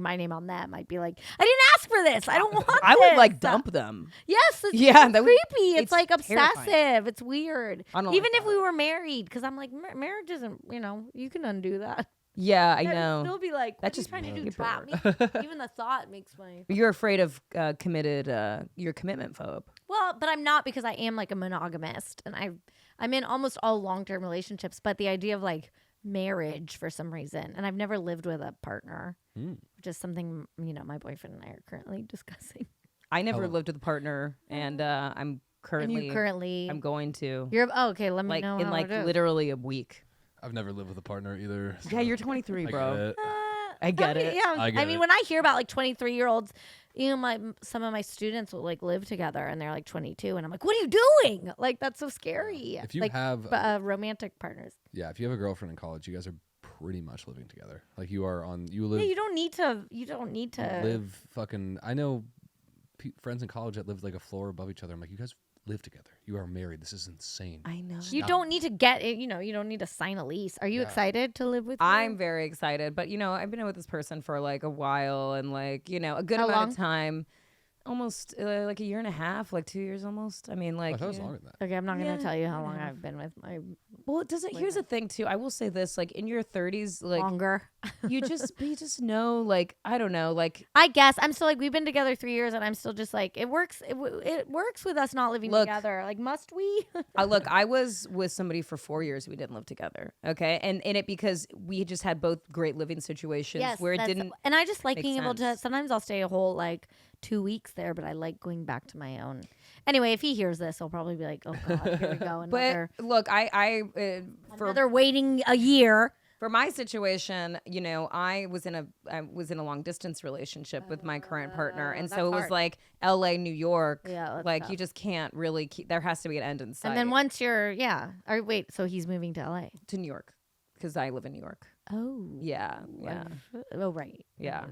my name on them. I'd be like, I didn't ask for this. I don't want I this. would like dump them. Yes, it's creepy. It's like obsessive. Terrifying. It's weird. Even if we were married, because I'm like, marriage isn't, you can undo that. Yeah, I know. They'll be like, that's just trying to do trap me. Even the thought makes my. You're afraid of you're commitment phobe. Well, but I'm not, because I am like a monogamist, and I'm in almost all long-term relationships, but the idea of like marriage for some reason, and I've never lived with a partner, which is something, my boyfriend and I are currently discussing. I never lived with a partner, and I'm currently I'm going to. Okay, let me know. In like literally a week. I've never lived with a partner either. So yeah, you're 23, bro. I get it. Yeah, I mean, when I hear about like 23-year-olds, some of my students will like live together and they're like 22, and I'm like, what are you doing? Like, that's so scary. If you like, have romantic partners. Yeah, if you have a girlfriend in college, you guys are pretty much living together. Like you live. Yeah, you don't need to live fucking. I know friends in college that live like a floor above each other. I'm like, you guys live together. You are married. This is insane. I know. You don't need to get it. You don't need to sign a lease. Are you excited to live with? I'm very excited, but I've been with this person for like a while, and like a good amount of time. Almost like a year and a half, like 2 years almost. I mean, like. I thought it was longer than that. Okay, I'm not going to tell you how long I've been with my. Well, it doesn't. Here's the thing, too. I will say this: like in your 30s, like longer. you just know, like I don't know, like. I guess I'm still like we've been together 3 years, and I'm still just like it works. It works with us not living together. Like, must we? Look, I was with somebody for 4 years. We didn't live together. Okay, and in it because we just had both great living situations where it didn't. And I just like being able to. Sometimes I'll stay a whole 2 weeks there, but I like going back to my own. Anyway, if he hears this, he'll probably be like, "Oh God, here we go." But look, for waiting a year for my situation, I was in a long distance relationship with my current partner, and so it was like L.A., New York. Yeah, like tough. You just can't really keep. There has to be an end in sight. And then once you're, wait, so he's moving to L.A. to New York because I live in New York. Oh, yeah. Oh, right. Yeah,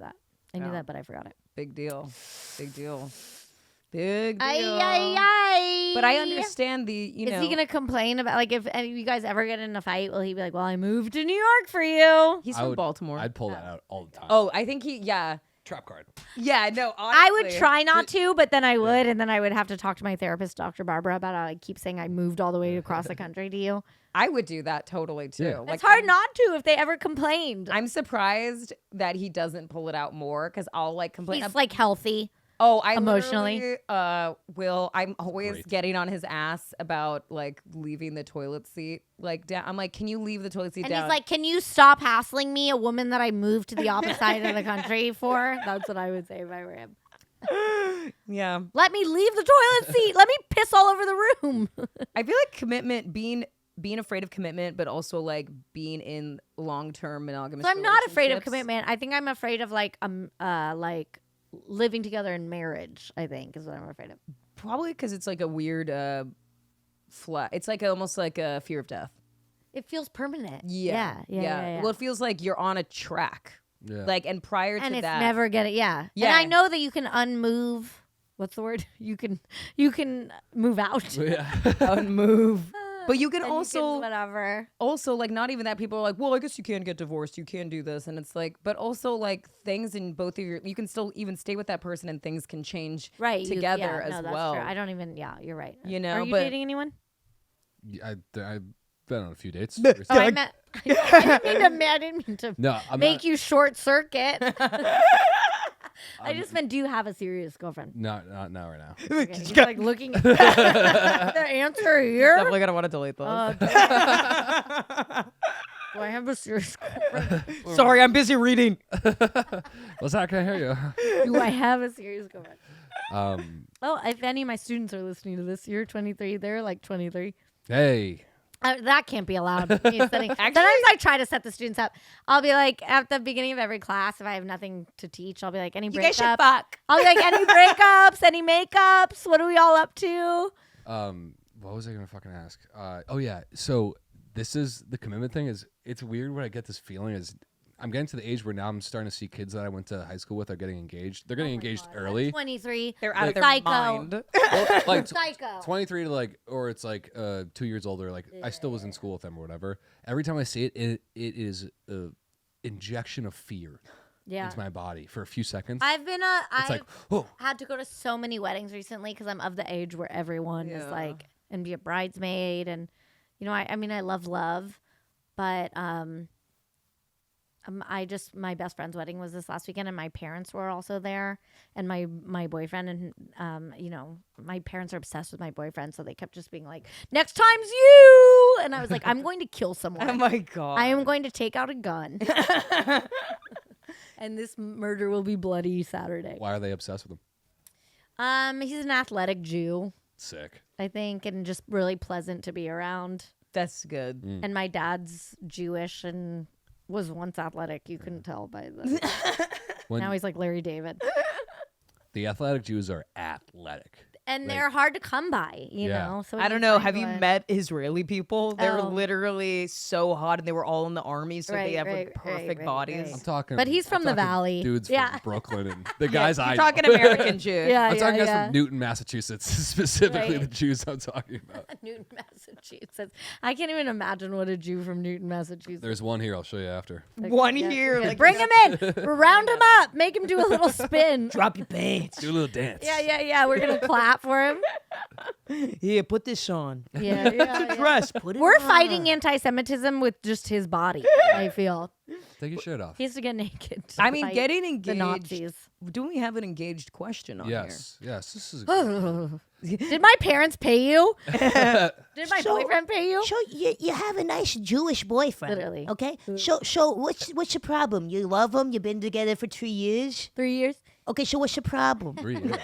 I knew that, but I forgot it. Big deal. But I understand the, Is he going to complain about, if any of you guys ever get in a fight, will he be like, well, I moved to New York for you? He's from Baltimore. I'd pull that out all the time. Oh, I think Trap card. Yeah, no, honestly. I would try not to, but then I would, and then I would have to talk to my therapist, Dr. Barbara, about how I keep saying I moved all the way across the country to you. I would do that totally, too. Yeah. It's hard not to if they ever complained. I'm surprised that he doesn't pull it out more, because I'll complain. He's healthy. Oh, I emotionally I'm always getting on his ass about leaving the toilet seat down. I'm like, can you leave the toilet seat down? And he's like, can you stop hassling me, a woman that I moved to the opposite side of the country for? That's what I would say if I were him. Yeah. Let me leave the toilet seat. Let me piss all over the room. I feel like commitment, being afraid of commitment, but also being in long-term monogamous. So I'm not afraid of commitment. I think I'm afraid of living together in marriage, I think, is what I'm afraid of. Probably because it's a weird flat. It's almost like a fear of death. It feels permanent. Yeah. Well, it feels like you're on a track. Yeah. And prior to that, and it's never gonna. Yeah. And I know that you can unmove. What's the word? You can move out. Yeah. Unmove. But you can also whatever. Also, not even that. People are like, well, I guess you can get divorced. You can do this, and it's but also things in both of your. You can still even stay with that person, and things can change together as that's well. True. I don't even. Yeah, you're right. Are you dating anyone? I been on a few dates. Oh, I didn't mean to No, I'm make not, you short circuit. I just meant, do you have a serious girlfriend? not right now. Okay. He's like looking at the answer here. Definitely gonna want to delete those. Do I have a serious girlfriend? Sorry, I'm busy reading. What's that? Can I hear you? Do I have a serious girlfriend? Oh, if any of my students are listening to this, you're 23. They're like 23. hey. That can't be allowed. Sometimes I try to set the students up. I'll be like, at the beginning of every class, if I have nothing to teach, I'll be like, any breakups? You guys should fuck. I'll be like, any breakups? Any makeups? What are we all up to? What was I gonna fucking ask? Oh yeah. So this is the commitment thing. It's weird when I get this feeling. I'm getting to the age where now I'm starting to see kids that I went to high school with are getting engaged. They're getting engaged early. I'm 23. They're out of their Psycho. mind. Well, like Psycho. 23 to like, or it's like 2 years older. Like I still was in school with them or whatever. Every time I see it, it is a injection of fear into my body for a few seconds. I've been it's like, oh, had to go to so many weddings recently because I'm of the age where everyone is like, and be a bridesmaid. And, I mean, I love, but my best friend's wedding was this last weekend, and my parents were also there, and my boyfriend, and my parents are obsessed with my boyfriend, so they kept just being like, next time's you, and I was like, I'm going to kill someone. Oh my God. I am going to take out a gun, and this murder will be bloody Saturday. why are they obsessed with him? He's an athletic Jew, Sick. I think, and just really pleasant to be around. That's good. And my dad's Jewish and was once athletic. You couldn't tell by the. Now he's like Larry David. The athletic Jews are athletic. And they're hard to come by, you know. So I don't know. Have you met Israeli people? They're literally so hot, and they were all in the army, so they have perfect bodies. I'm talking. But he's from the Valley. Dudes Yeah. from Brooklyn and the guys I You're talking know. American Jew. Yeah, I'm talking guys from Newton, Massachusetts, specifically Right. the Jews I'm talking about. Newton, Massachusetts. I can't even imagine what a Jew from Newton, Massachusetts. There's one here. I'll show you after. One year, like Bring him in, round him up, make him do a little spin. drop your pants. Do a little dance. Yeah. We're gonna clap for him. Here, put this on. Yeah. Dress, put it We're on. fighting anti-Semitism with just his body. I feel Take your shirt off. he has to get naked. to I mean, fight getting the engaged. Nazis. Do we have an engaged question on Yes. This is. Did my parents pay you? Did my boyfriend pay you? So you have a nice Jewish boyfriend. Literally. Okay. So what's your problem? You love him. You've been together for 2 years. 3 years. Okay. So what's your problem? 3 years.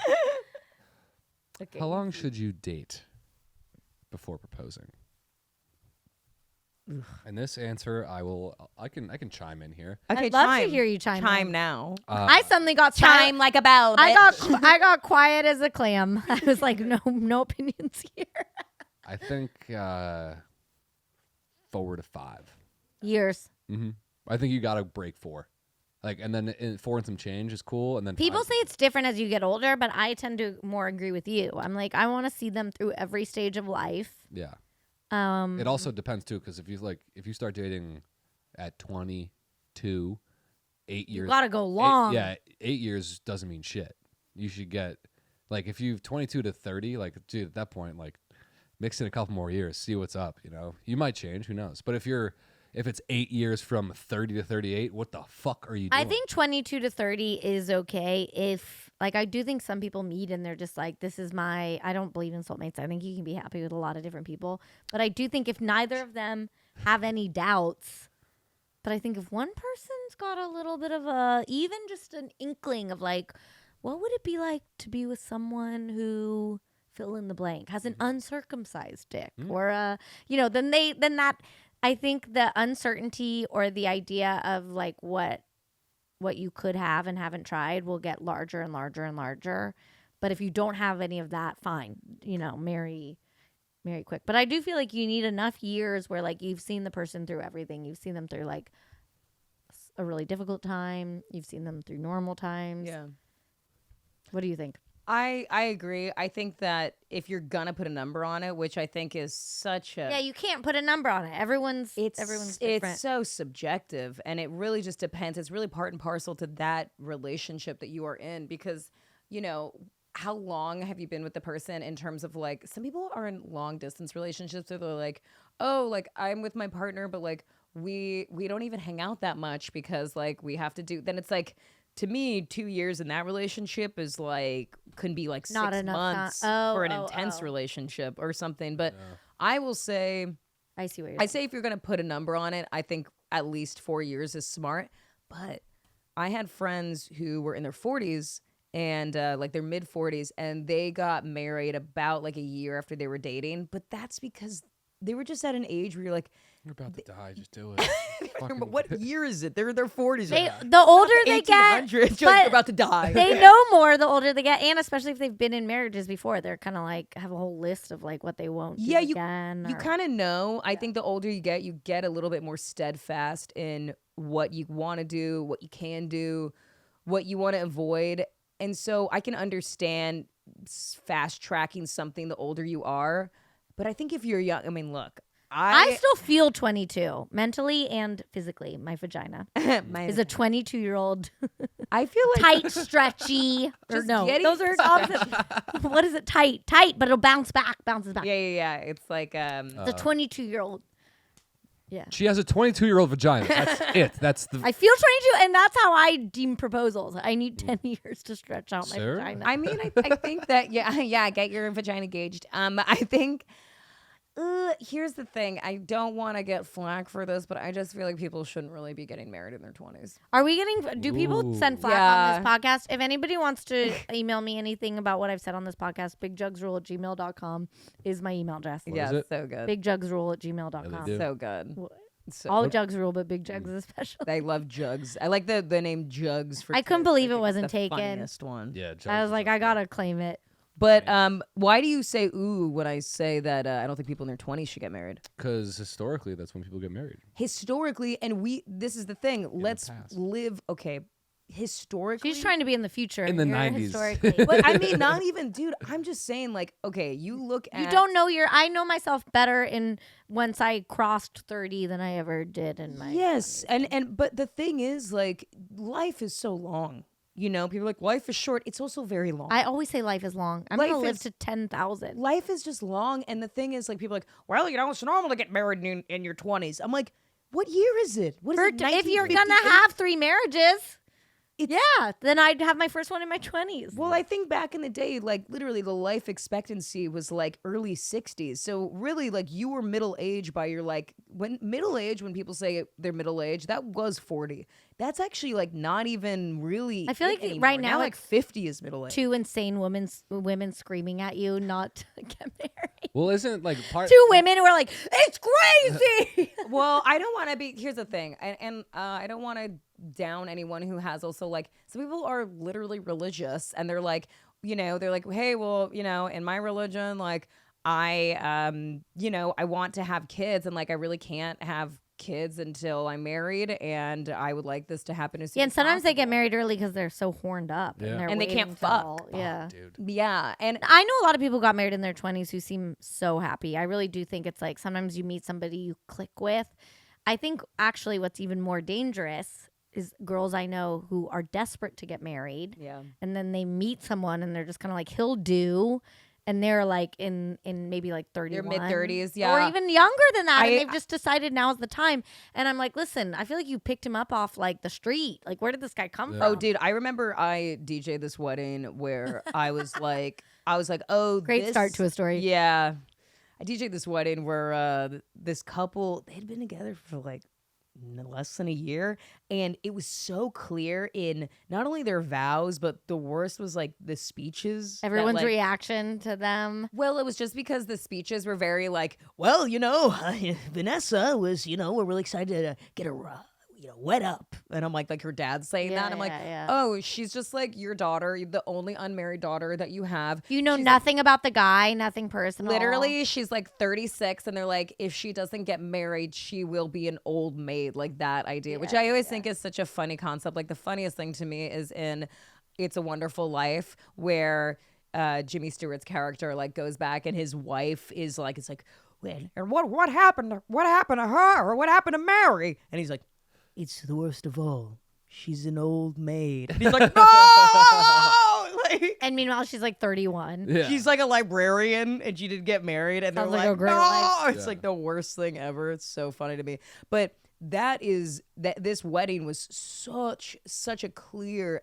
Okay. How long should you date before proposing? And this answer, I can chime in here. Okay, I'd love chime. to hear you chime in. now. I suddenly got Time like a bell. I bitch. got quiet as a clam. I was like, no opinions here. I think 4 to 5. Years. I think you got to break 4. Like, and then 4 and some change is cool. And then People 5. say it's different as you get older, but I tend to more agree with you. I'm like, I want to see them through every stage of life. Yeah. Um, It also depends too, because if you start dating at 22, 8 years, you gotta go long. 8 years doesn't mean shit. You should get like if you've 22 to 30, like dude, at that point, like mix in a couple more years, see what's up. You might change, who knows? But if it's 8 years from 30 to 38, what the fuck are you doing? I think 22 to 30 is okay if, like, I do think some people meet and they're just like, I don't believe in soulmates. I think you can be happy with a lot of different people. But I do think if neither of them have any doubts, but I think if one person's got a little bit of even just an inkling of like, what would it be like to be with someone who fill in the blank, has an uncircumcised dick or, then that, I think the uncertainty or the idea of like what you could have and haven't tried will get larger and larger and larger. But if you don't have any of that, fine, marry quick. But I do feel like you need enough years where like you've seen the person through everything. You've seen them through like a really difficult time. You've seen them through normal times. Yeah. What do you think? I agree. I think that if you're gonna put a number on it, which I think is such a Yeah, you can't put a number on it. Everyone's different. It's so subjective, and it really just depends. It's really part and parcel to that relationship that you are in, because how long have you been with the person in terms of like, some people are in long distance relationships where they're like, oh, like I'm with my partner, but like we don't even hang out that much because like we have to do, then it's like, to me, 2 years in that relationship is like, can be like Not 6 enough months for an intense relationship or something. But I will say, I see what you're I say if you're going to put a number on it, I think at least 4 years is smart. But I had friends who were in their 40s and like their mid 40s, and they got married about like a year after they were dating. But that's because they were just at an age where you're like, You're about to die. Just do it. but what year is it? They're in their 40s. The older they get, you're about to die. they know more the older they get, and especially if they've been in marriages before, they're kind of like have a whole list of like what they won't do again. You kind of know. I think the older you get a little bit more steadfast in what you want to do, what you can do, what you want to avoid. And so I can understand fast tracking something the older you are. But I think if you're young, I mean, look. I still feel 22 mentally and physically. My vagina is a 22-year-old. I feel like tight, stretchy. Or no, getting- those are opposite. What is it? Tight, but it'll bounces back. Yeah. It's like the 22-year-old. Yeah. She has a 22-year-old vagina. That's it. That's the. I feel 22, and that's how I deem proposals. I need 10 years to stretch out my vagina. I mean, I think that get your vagina gauged. I think. Here's the thing. I don't want to get flack for this, but I just feel like people shouldn't really be getting married in their 20s. Are we getting? Do people send flack on this podcast? If anybody wants to email me anything about what I've said on this podcast, bigjugsrule@gmail.com is my email address. Yeah, so good. Bigjugsrule@gmail.com. So good. So all jugs rule, but big jugs especially. They love jugs. I like the name jugs. For I couldn't kids. believe I it think wasn't it's the taken. Funniest one. Yeah, I was like, I gotta claim it. But why do you say ooh when I say that I don't think people in their 20s should get married? Because historically, that's when people get married. Historically, and this is the thing. Let's live. Okay. Historically, She's trying to be in the future. In the You're 90s. Historically. but I mean, not even, dude. I'm just saying, like, okay, you look at. You don't know I know myself better once I crossed 30 than I ever did in my. Yes, but the thing is, like, life is so long. You know, people are like, life is short. It's also very long. I always say life is long. I'm gonna live to 10,000. Life is just long, and the thing is, like, people are like, well, you know, it's normal to get married in your 20s. I'm like, what year is it? What is it? If you're gonna have 3 marriages. Then I'd have my first one in my 20s. Well, I think back in the day, like literally the life expectancy was like early 60s. So really, like you were middle age by your like when people say they're middle age, that was 40. That's actually like not even really. I feel like anymore. right now like 50 is middle age. 2 insane women screaming at you not to get married. Well, isn't like part 2 women who are like, it's crazy. Well, I don't want to be. Here's the thing, and I don't want to down anyone who has also like some people are literally religious and they're like, you know, they're like, hey, well, you know, in my religion, like I you know, I want to have kids and like I really can't have kids until I'm married and I would like this to happen as soon Yeah, and as sometimes they possible. get married early because they're so horned up and they can't fuck. Yeah. dude. Yeah, and I know a lot of people got married in their 20s who seem so happy. I really do think it's like sometimes you meet somebody you click with. I think actually what's even more dangerous is girls I know who are desperate to get married. Yeah. And then they meet someone and they're just kind of like, he'll do. And they're like in maybe like 31. Their mid-30s, yeah. Or even younger than that. And they've just decided now's the time. And I'm like, listen, I feel like you picked him up off like the street. Like, where did this guy come from? Oh, dude, I remember I DJ'd this wedding where I was like, oh, Great start to a story. Yeah. I DJ'd this wedding where this couple, they had been together for like less than a year, and it was so clear in not only their vows, but the worst was like the speeches. Everyone's reaction to them. Well, it was just because the speeches were very like, well, you know, Vanessa was, you know, we're really excited to get her, you know, wet up. And I'm like her dad's saying that. And I'm like, oh, she's just like your daughter, the only unmarried daughter that you have. You know She's nothing about the guy, nothing personal. Literally, she's like 36, and they're like, if she doesn't get married, she will be an old maid, like that idea, which I always think is such a funny concept. Like the funniest thing to me is in It's a Wonderful Life, where Jimmy Stewart's character like goes back, and his wife is like, it's like, well, and what happened to her, or what happened to Mary? And he's like, it's the worst of all. She's an old maid. And he's like, no! Like, And meanwhile, she's like 31. Yeah. She's like a librarian and she did get married and Sounds they're like a like, great no, life. it's like the worst thing ever. It's so funny to me. But this wedding was such a clear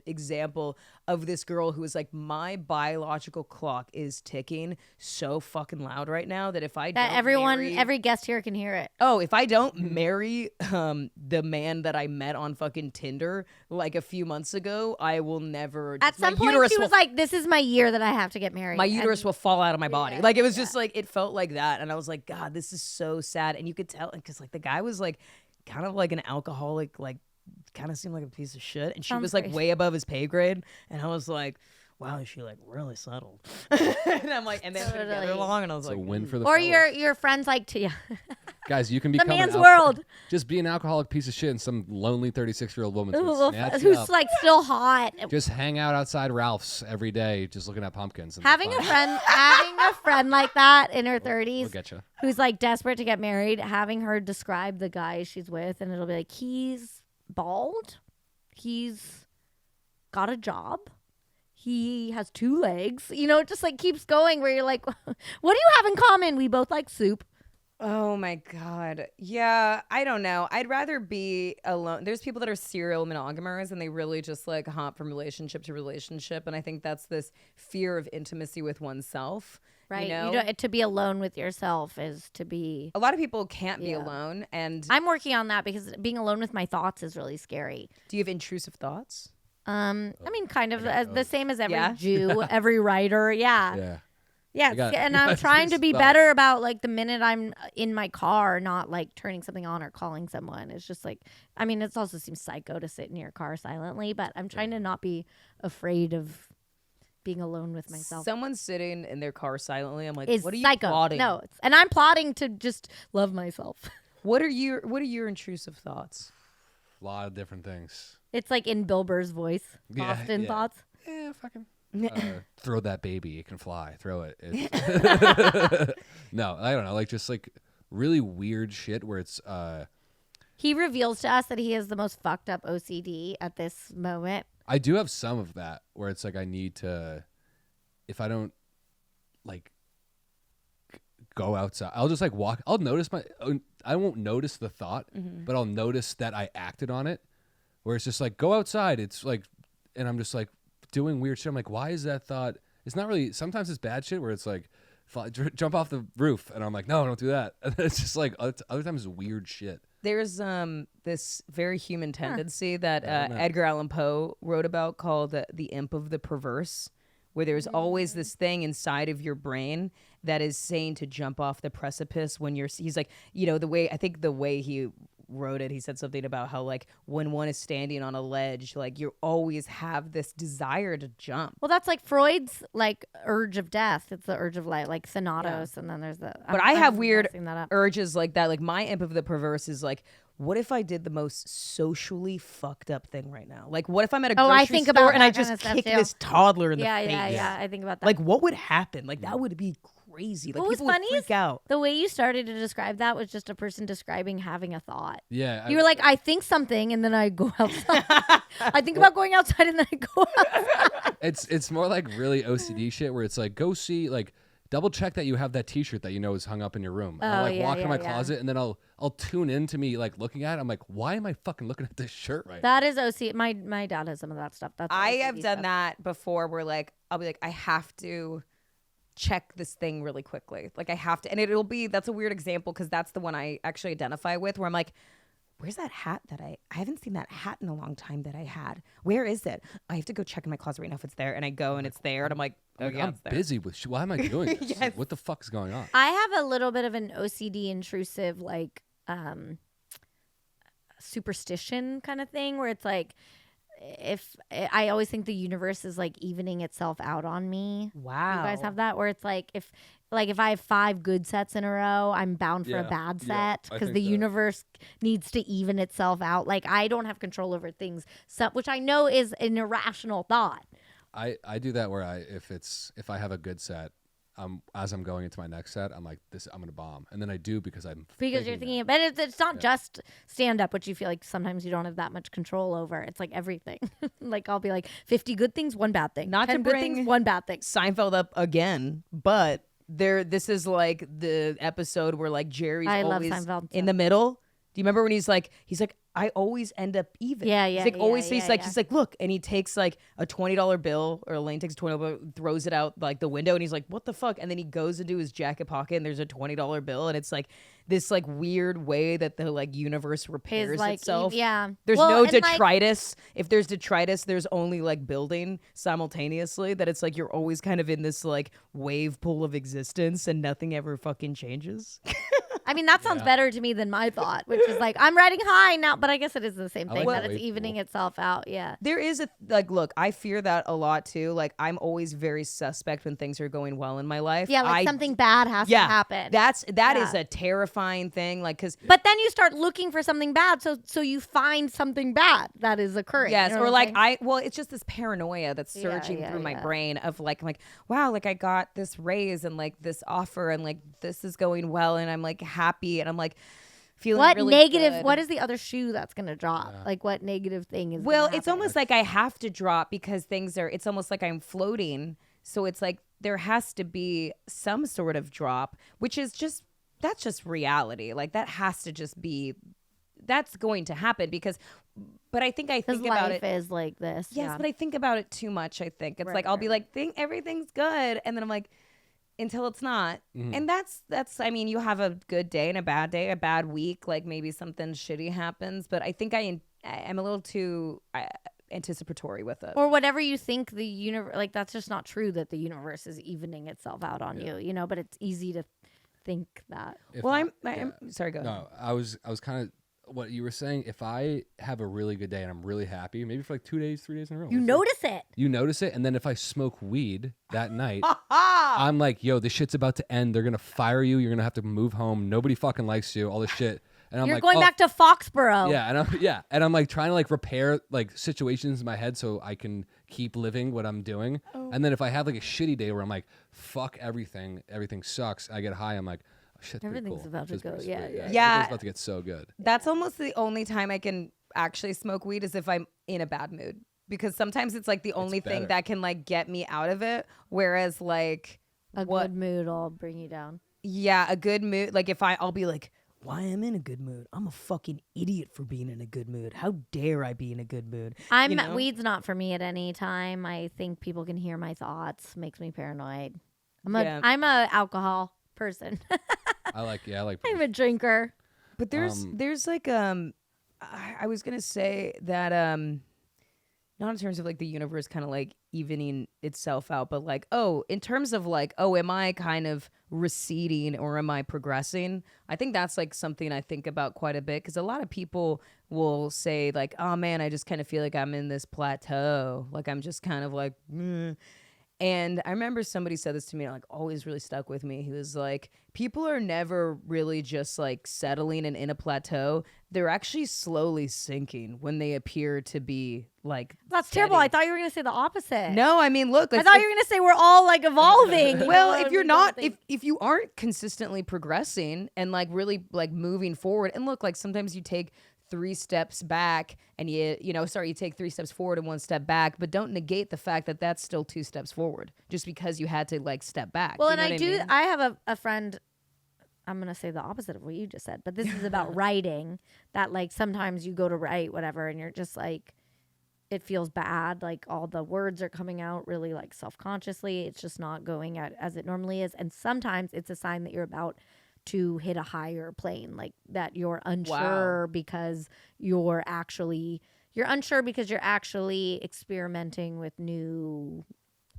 example of this girl who was like, my biological clock is ticking so fucking loud right now that if I That don't every guest here can hear it. Oh, if I don't marry the man that I met on fucking Tinder like a few months ago, I will never. At some point, she was like, "This is my year that I have to get married." My uterus will fall out of my body. Yeah, Like it was just like it felt like that, and I was like, God, this is so sad. And you could tell because like the guy was like kind of like an alcoholic, like kind of seemed like a piece of shit, and she Sounds was like great. way above his pay grade, and I was like. Wow, is she like really settled? And I'm like, and then put together Totally. long, and I was It's a like, win for the Or fellas. your friends like to Guys, you can the become man's an world. Just be an alcoholic piece of shit and some lonely 36-year-old woman's gonna Ooh, snatch you who's up. like still hot. Just hang out outside Ralph's every day, just looking at pumpkins. And Having a friend like that in her 30s We'll get you. who's like desperate to get married, having her describe the guy she's with, and it'll be like, he's bald, he's got a job, he has 2 legs. You know, it just like keeps going where you're like, what do you have in common? We both like soup. oh my God. Yeah, I don't know. I'd rather be alone. There's people that are serial monogamers and they really just like hop from relationship to relationship. And I think that's this fear of intimacy with oneself. Right. You know? don't, to be alone with yourself is to be. A lot of people can't be Yeah. alone. And I'm working on that because being alone with my thoughts is really scary. do you have intrusive thoughts? I mean, kind of the same as every Yeah? Jew, every writer. Yeah. Yeah. Yeah, I got- and I I'm got trying to these be thoughts. better about like the minute I'm in my car, not like turning something on or calling someone. It's just like, I mean, it also seems psycho to sit in your car silently, but I'm trying to not be afraid of being alone with myself. Someone sitting in their car silently. I'm like, Is what are you psycho. plotting? No, and I'm plotting to just love myself. What are your intrusive thoughts? A lot of different things. It's like in Bill Burr's voice. Yeah, Boston yeah. thoughts. Yeah, fucking. Throw that baby. It can fly. Throw it. No, I don't know. Like just like really weird shit where it's He reveals to us that he has the most fucked up OCD at this moment. I do have some of that where it's like I need to, if I don't like go outside, I'll just like walk. I'll notice I won't notice the thought, but I'll notice that I acted on it. Where it's just like go outside. It's like, and I'm just like doing weird shit. I'm like, why is that thought? It's not really. Sometimes it's bad shit where it's like, jump off the roof, and I'm like, no, don't do that. And then it's just like other times it's weird shit. There's this very human tendency that I don't know. Edgar Allan Poe wrote about called the imp of the perverse, where there's always this thing inside of your brain that is saying to jump off the precipice when he's like, you know, the way he wrote it, he said something about how like when one is standing on a ledge, like you always have this desire to jump. Well, that's like Freud's like urge of death. It's the urge of life, like Thanatos, and then there's the. But I have I'm weird messing that up. urges like that. Like my imp of the perverse is like, what if I did the most socially fucked up thing right now? Like, what if I'm at a grocery I think store about and I that kind just of stuff, kick too. this toddler in Yeah, the face? yeah. I think about that. Like, what would happen? Like, that would be crazy. Like, What was people would funny freak is out. the way you started to describe that was just a person describing having a thought. Yeah, You were like, I think something, and then I go outside. I think about going outside, and then I go outside. it's more like really OCD shit where it's like go see like double check that you have that T-shirt that you know is hung up in your room. And I'll Oh, like yeah, walk in my yeah, yeah. closet and then I'll tune into me like looking at it. I'm like, why am I fucking looking at this shirt right now? That is OC. My dad has some of that stuff. That's I OCD have done stuff. that before where, like, I'll be like, I have to check this thing really quickly. Like, I have to. And that's a weird example because that's the one I actually identify with where I'm like, where's that hat that I haven't seen that hat in a long time that I had. Where is it? I have to go check in my closet right now if it's there. And I go and it's there. And I'm like, oh, Like, yeah, I'm it's there. busy with why am I doing this? Yes. Like, what the fuck is going on? I have a little bit of an OCD intrusive like superstition kind of thing where it's like if I always think the universe is like evening itself out on me. Wow. You guys have that where it's like if I have 5 good sets in a row, I'm bound for a Yeah, bad yeah, set I because think the that. universe needs to even itself out. Like I don't have control over things, which I know is an irrational thought. I do that where if I have a good set, as I'm going into my next set, I'm like, I'm gonna bomb, and then I do because you're thinking. But it's not just stand up, which you feel like sometimes you don't have that much control over. It's like everything. Like I'll be like 50 good things, one bad thing. Not 10 to good bring things, one bad thing. Seinfeld up again, but this is like the episode where like Jerry's always in the middle. Do you remember when he's like I always end up even. Yeah. He's like, look, and he takes like a $20 bill, or Elaine takes a $20 bill, throws it out like the window, and he's like, what the fuck? And then he goes into his jacket pocket, and there's a $20 bill, and it's like this like weird way that the like universe repairs itself. There's no detritus. If there's detritus, there's only like building simultaneously. That it's like you're always kind of in this like wave pool of existence, and nothing ever fucking changes. I mean, that sounds better to me than my thought, which is like, I'm riding high now, but I guess it is the same thing, that it's evening itself out. Yeah. There is look, I fear that a lot too. Like, I'm always very suspect when things are going well in my life. Yeah, like something bad has to happen. That is a terrifying thing. Like, but then you start looking for something bad. So you find something bad that is occurring. Yes. You know or like, it's just this paranoia that's surging through my brain of like, I'm like, wow, like I got this raise and like this offer and like this is going well. And I'm like, happy, and I'm like feeling really negative good. What is the other shoe that's gonna drop? Like what negative thing is it's almost like I have to drop because it's almost like I'm floating, so it's like there has to be some sort of drop, which is that's just reality. Like that has to just be, that's going to happen but I think about life is like this. Yes, but I think about it too much. I think it's I'll be like, think everything's good, and then I'm like, until it's not. Mm-hmm. And that's I mean, you have a good day and a bad week, like maybe something shitty happens, but I think I'm a little too anticipatory with it. Or whatever you think the universe, like that's just not true, that the universe is evening itself out on you, but it's easy to think that. I'm sorry, go ahead. No, I was kind of what you were saying. If I have a really good day and I'm really happy, maybe for like 2 days, 3 days in a row, you notice it. And then if I smoke weed that night, I'm like, yo, this shit's about to end. They're gonna fire you. You're gonna have to move home. Nobody fucking likes you. All this shit. And I'm You're like, going back to Foxborough. Yeah, and I'm like trying to like repair like situations in my head so I can keep living what I'm doing. Oh. And then if I have like a shitty day where I'm like, fuck everything sucks. I get high. I'm like, shit, everything's cool. about to go. Yeah. Everything's about to get so good. That's almost the only time I can actually smoke weed is if I'm in a bad mood, because sometimes it's like the only thing that can like get me out of it. Whereas like good mood will bring you down. Yeah, a good mood. Like if I'll be like, why am I in a good mood? I'm a fucking idiot for being in a good mood. How dare I be in a good mood? Weed's not for me at any time. I think people can hear my thoughts. Makes me paranoid. I'm a alcohol person. I like I'm a drinker. But there's like I was gonna say that not in terms of like the universe kind of like evening itself out, but like, in terms of like, am I kind of receding or am I progressing? I think that's like something I think about quite a bit, because a lot of people will say like, oh man, I just kind of feel like I'm in this plateau, like I'm just kind of like, And I remember somebody said this to me, like always really stuck with me. He was like, people are never really just like settling and in a plateau. They're actually slowly sinking when they appear to be like That's steady. Terrible. I thought you were going to say the opposite. No, I mean, look. I thought you were going to say we're all like evolving. Well, if you're not, if you aren't consistently progressing and like really like moving forward, and look, like sometimes you take 3 steps back and you take 3 steps forward and 1 step back, but don't negate the fact that that's still 2 steps forward just because you had to like step back. Well, and I have a friend, I'm going to say the opposite of what you just said, but this is about writing, that like sometimes you go to write whatever and you're just like, it feels bad. Like all the words are coming out really like self-consciously. It's just not going out as it normally is. And sometimes it's a sign that you're about to hit a higher plane, like that you're unsure because you're actually experimenting with new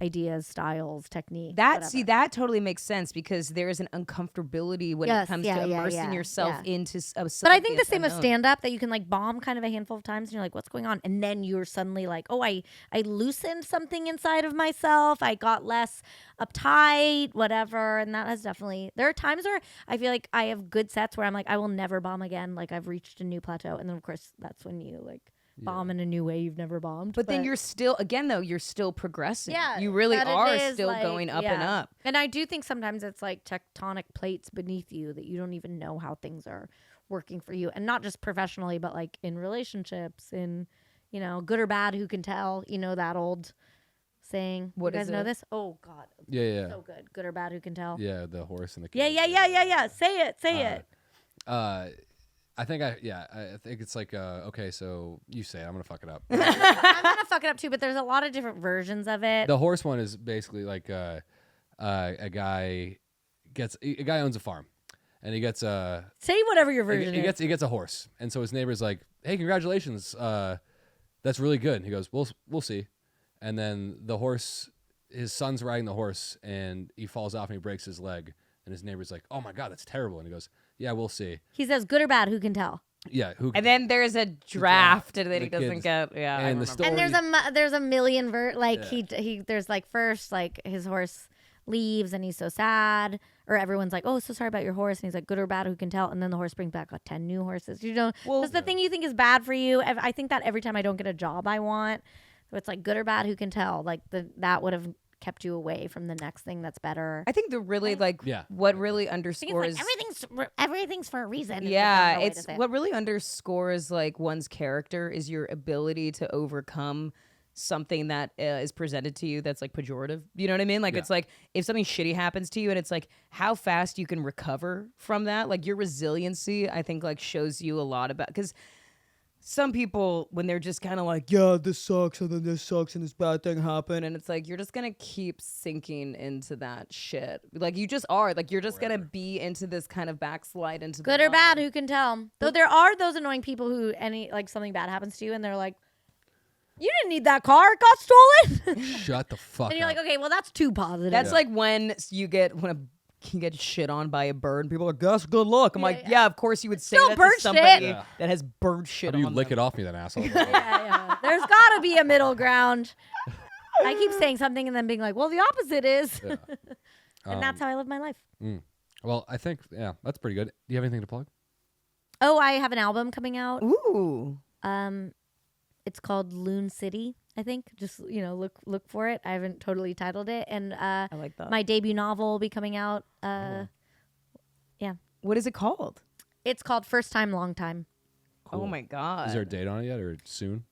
ideas, styles, techniques. That totally makes sense, because there is an uncomfortability when it comes to immersing yourself into something. But I think the same of stand-up, that you can like bomb kind of a handful of times and you're like, what's going on? And then you're suddenly like, I loosened something inside of myself. I got less uptight, whatever. And that has definitely, there are times where I feel like I have good sets where I'm like, I will never bomb again. Like I've reached a new plateau. And then of course that's when you like bomb in a new way you've never bombed. But then you're still, again, though, you're still progressing. Yeah, you really but it are is, still like, going up and up. And I do think sometimes it's like tectonic plates beneath you that you don't even know how things are working for you. And not just professionally, but like in relationships, in, you know, good or bad, who can tell? You know, that old saying. What you guys is know it? this? Oh, God. Yeah. So good. Good or bad, who can tell? Yeah, the horse and the Yeah, kid. yeah. Say it. I think I think it's like okay, so you say it. I'm gonna fuck it up. I'm gonna fuck it up too, but there's a lot of different versions of it. The horse one is basically like a guy owns a farm, and he gets Say whatever your version is. he gets a horse, and so his neighbor's like, "Hey, congratulations, that's really good." And he goes, "We'll see," and then his son's riding the horse, and he falls off and he breaks his leg, and his neighbor's like, "Oh my God, that's terrible," and he goes, "Yeah, we'll see." He says, good or bad, who can tell? Yeah, And then there's a draft that he The doesn't kids. get. Yeah, I And the remember. story- And there's a million like Yeah. he there's like first like his horse leaves and he's so sad, or everyone's like, oh, so sorry about your horse, and he's like, good or bad, who can tell? And then the horse brings back 10 new horses. You know, that's the thing you think is bad for you. I think that every time I don't get a job I want, so it's like good or bad, who can tell? Like that would have kept you away from the next thing that's better. I think the really what really I think it's underscores like everything's for a reason. is yeah, the way to it's say it. what really underscores like one's character is your ability to overcome something that is presented to you that's like pejorative. You know what I mean? Like it's like if something shitty happens to you and it's like how fast you can recover from that. Like your resiliency, I think like shows you a lot about, because some people, when they're just kind of like, yeah, this sucks, and then this sucks, and this bad thing happened, and it's like you're just gonna keep sinking into that shit. Like you just are. Like you're just gonna be into this kind of backslide into Good the or bad, mud. who can tell? Though there are those annoying people who like something bad happens to you and they're like, you didn't need that car, it got stolen. Shut the fuck And you're up. like, okay, well that's too positive. That's like when you get shit on by a bird, and people are like, "That's good luck." I'm like, yeah, of course you would say Still that bird to somebody shit. that has bird shit How do you on lick them. it off me, then, asshole? yeah. There's gotta be a middle ground. I keep saying something and then being like, well, the opposite is. And that's how I live my life. Well, I think that's pretty good. Do you have anything to plug? Oh, I have an album coming out. Ooh, It's called Loon City, I think. Just, look for it. I haven't totally titled it. And I like that. my debut novel will be coming out. Yeah. What is it called? It's called First Time, Long Time. Oh my god! Is there a date on it yet, or soon?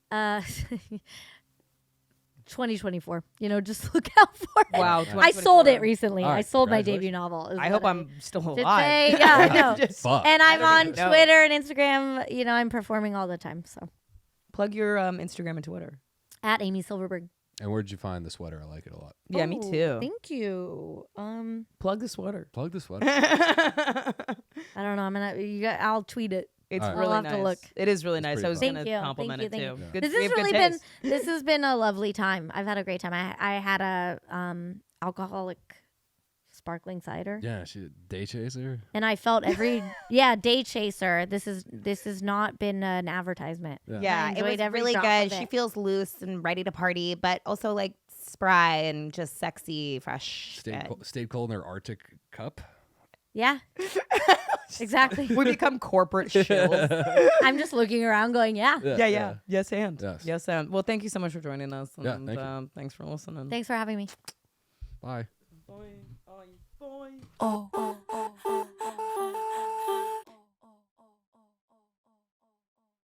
2024. Just look out for it. Wow, I sold 2024. it recently. All right, I sold my congratulations. debut novel. is I what hope I'm still did alive. say. Yeah, I know. Just Fuck. And I'm don't on even know. Twitter and Instagram. I'm performing all the time. So plug your Instagram and Twitter. at Amy Silverberg. And where'd you find the sweater? I like it a lot. Yeah, me Oh, too. Thank you. Plug the sweater. Plug the sweater. I don't know. I'll tweet it. It's All right. really I'll have nice. to look. It is really It's nice. pretty I was fun. gonna Thank you. compliment Thank it you, too. thank Good, This we has have really good been. taste. This has been a lovely time. I've had a great time. I had a alcoholic sparkling cider. Yeah, she's a day chaser. And I felt day chaser. This has not been an advertisement. Yeah. Yeah, I it enjoyed was every really drop good. of She it. feels loose and ready to party, but also like spry and just sexy, fresh. Stayed cold in her Arctic cup. Yeah. Exactly. We become corporate shills. I'm just looking around going, yeah. Yeah. Yes, and. Yes. Yes, and. Well, thank you so much for joining us. Yeah, And, thank you. thanks for listening. Thanks for having me. Bye. Bye. Bye. Bye. Oh.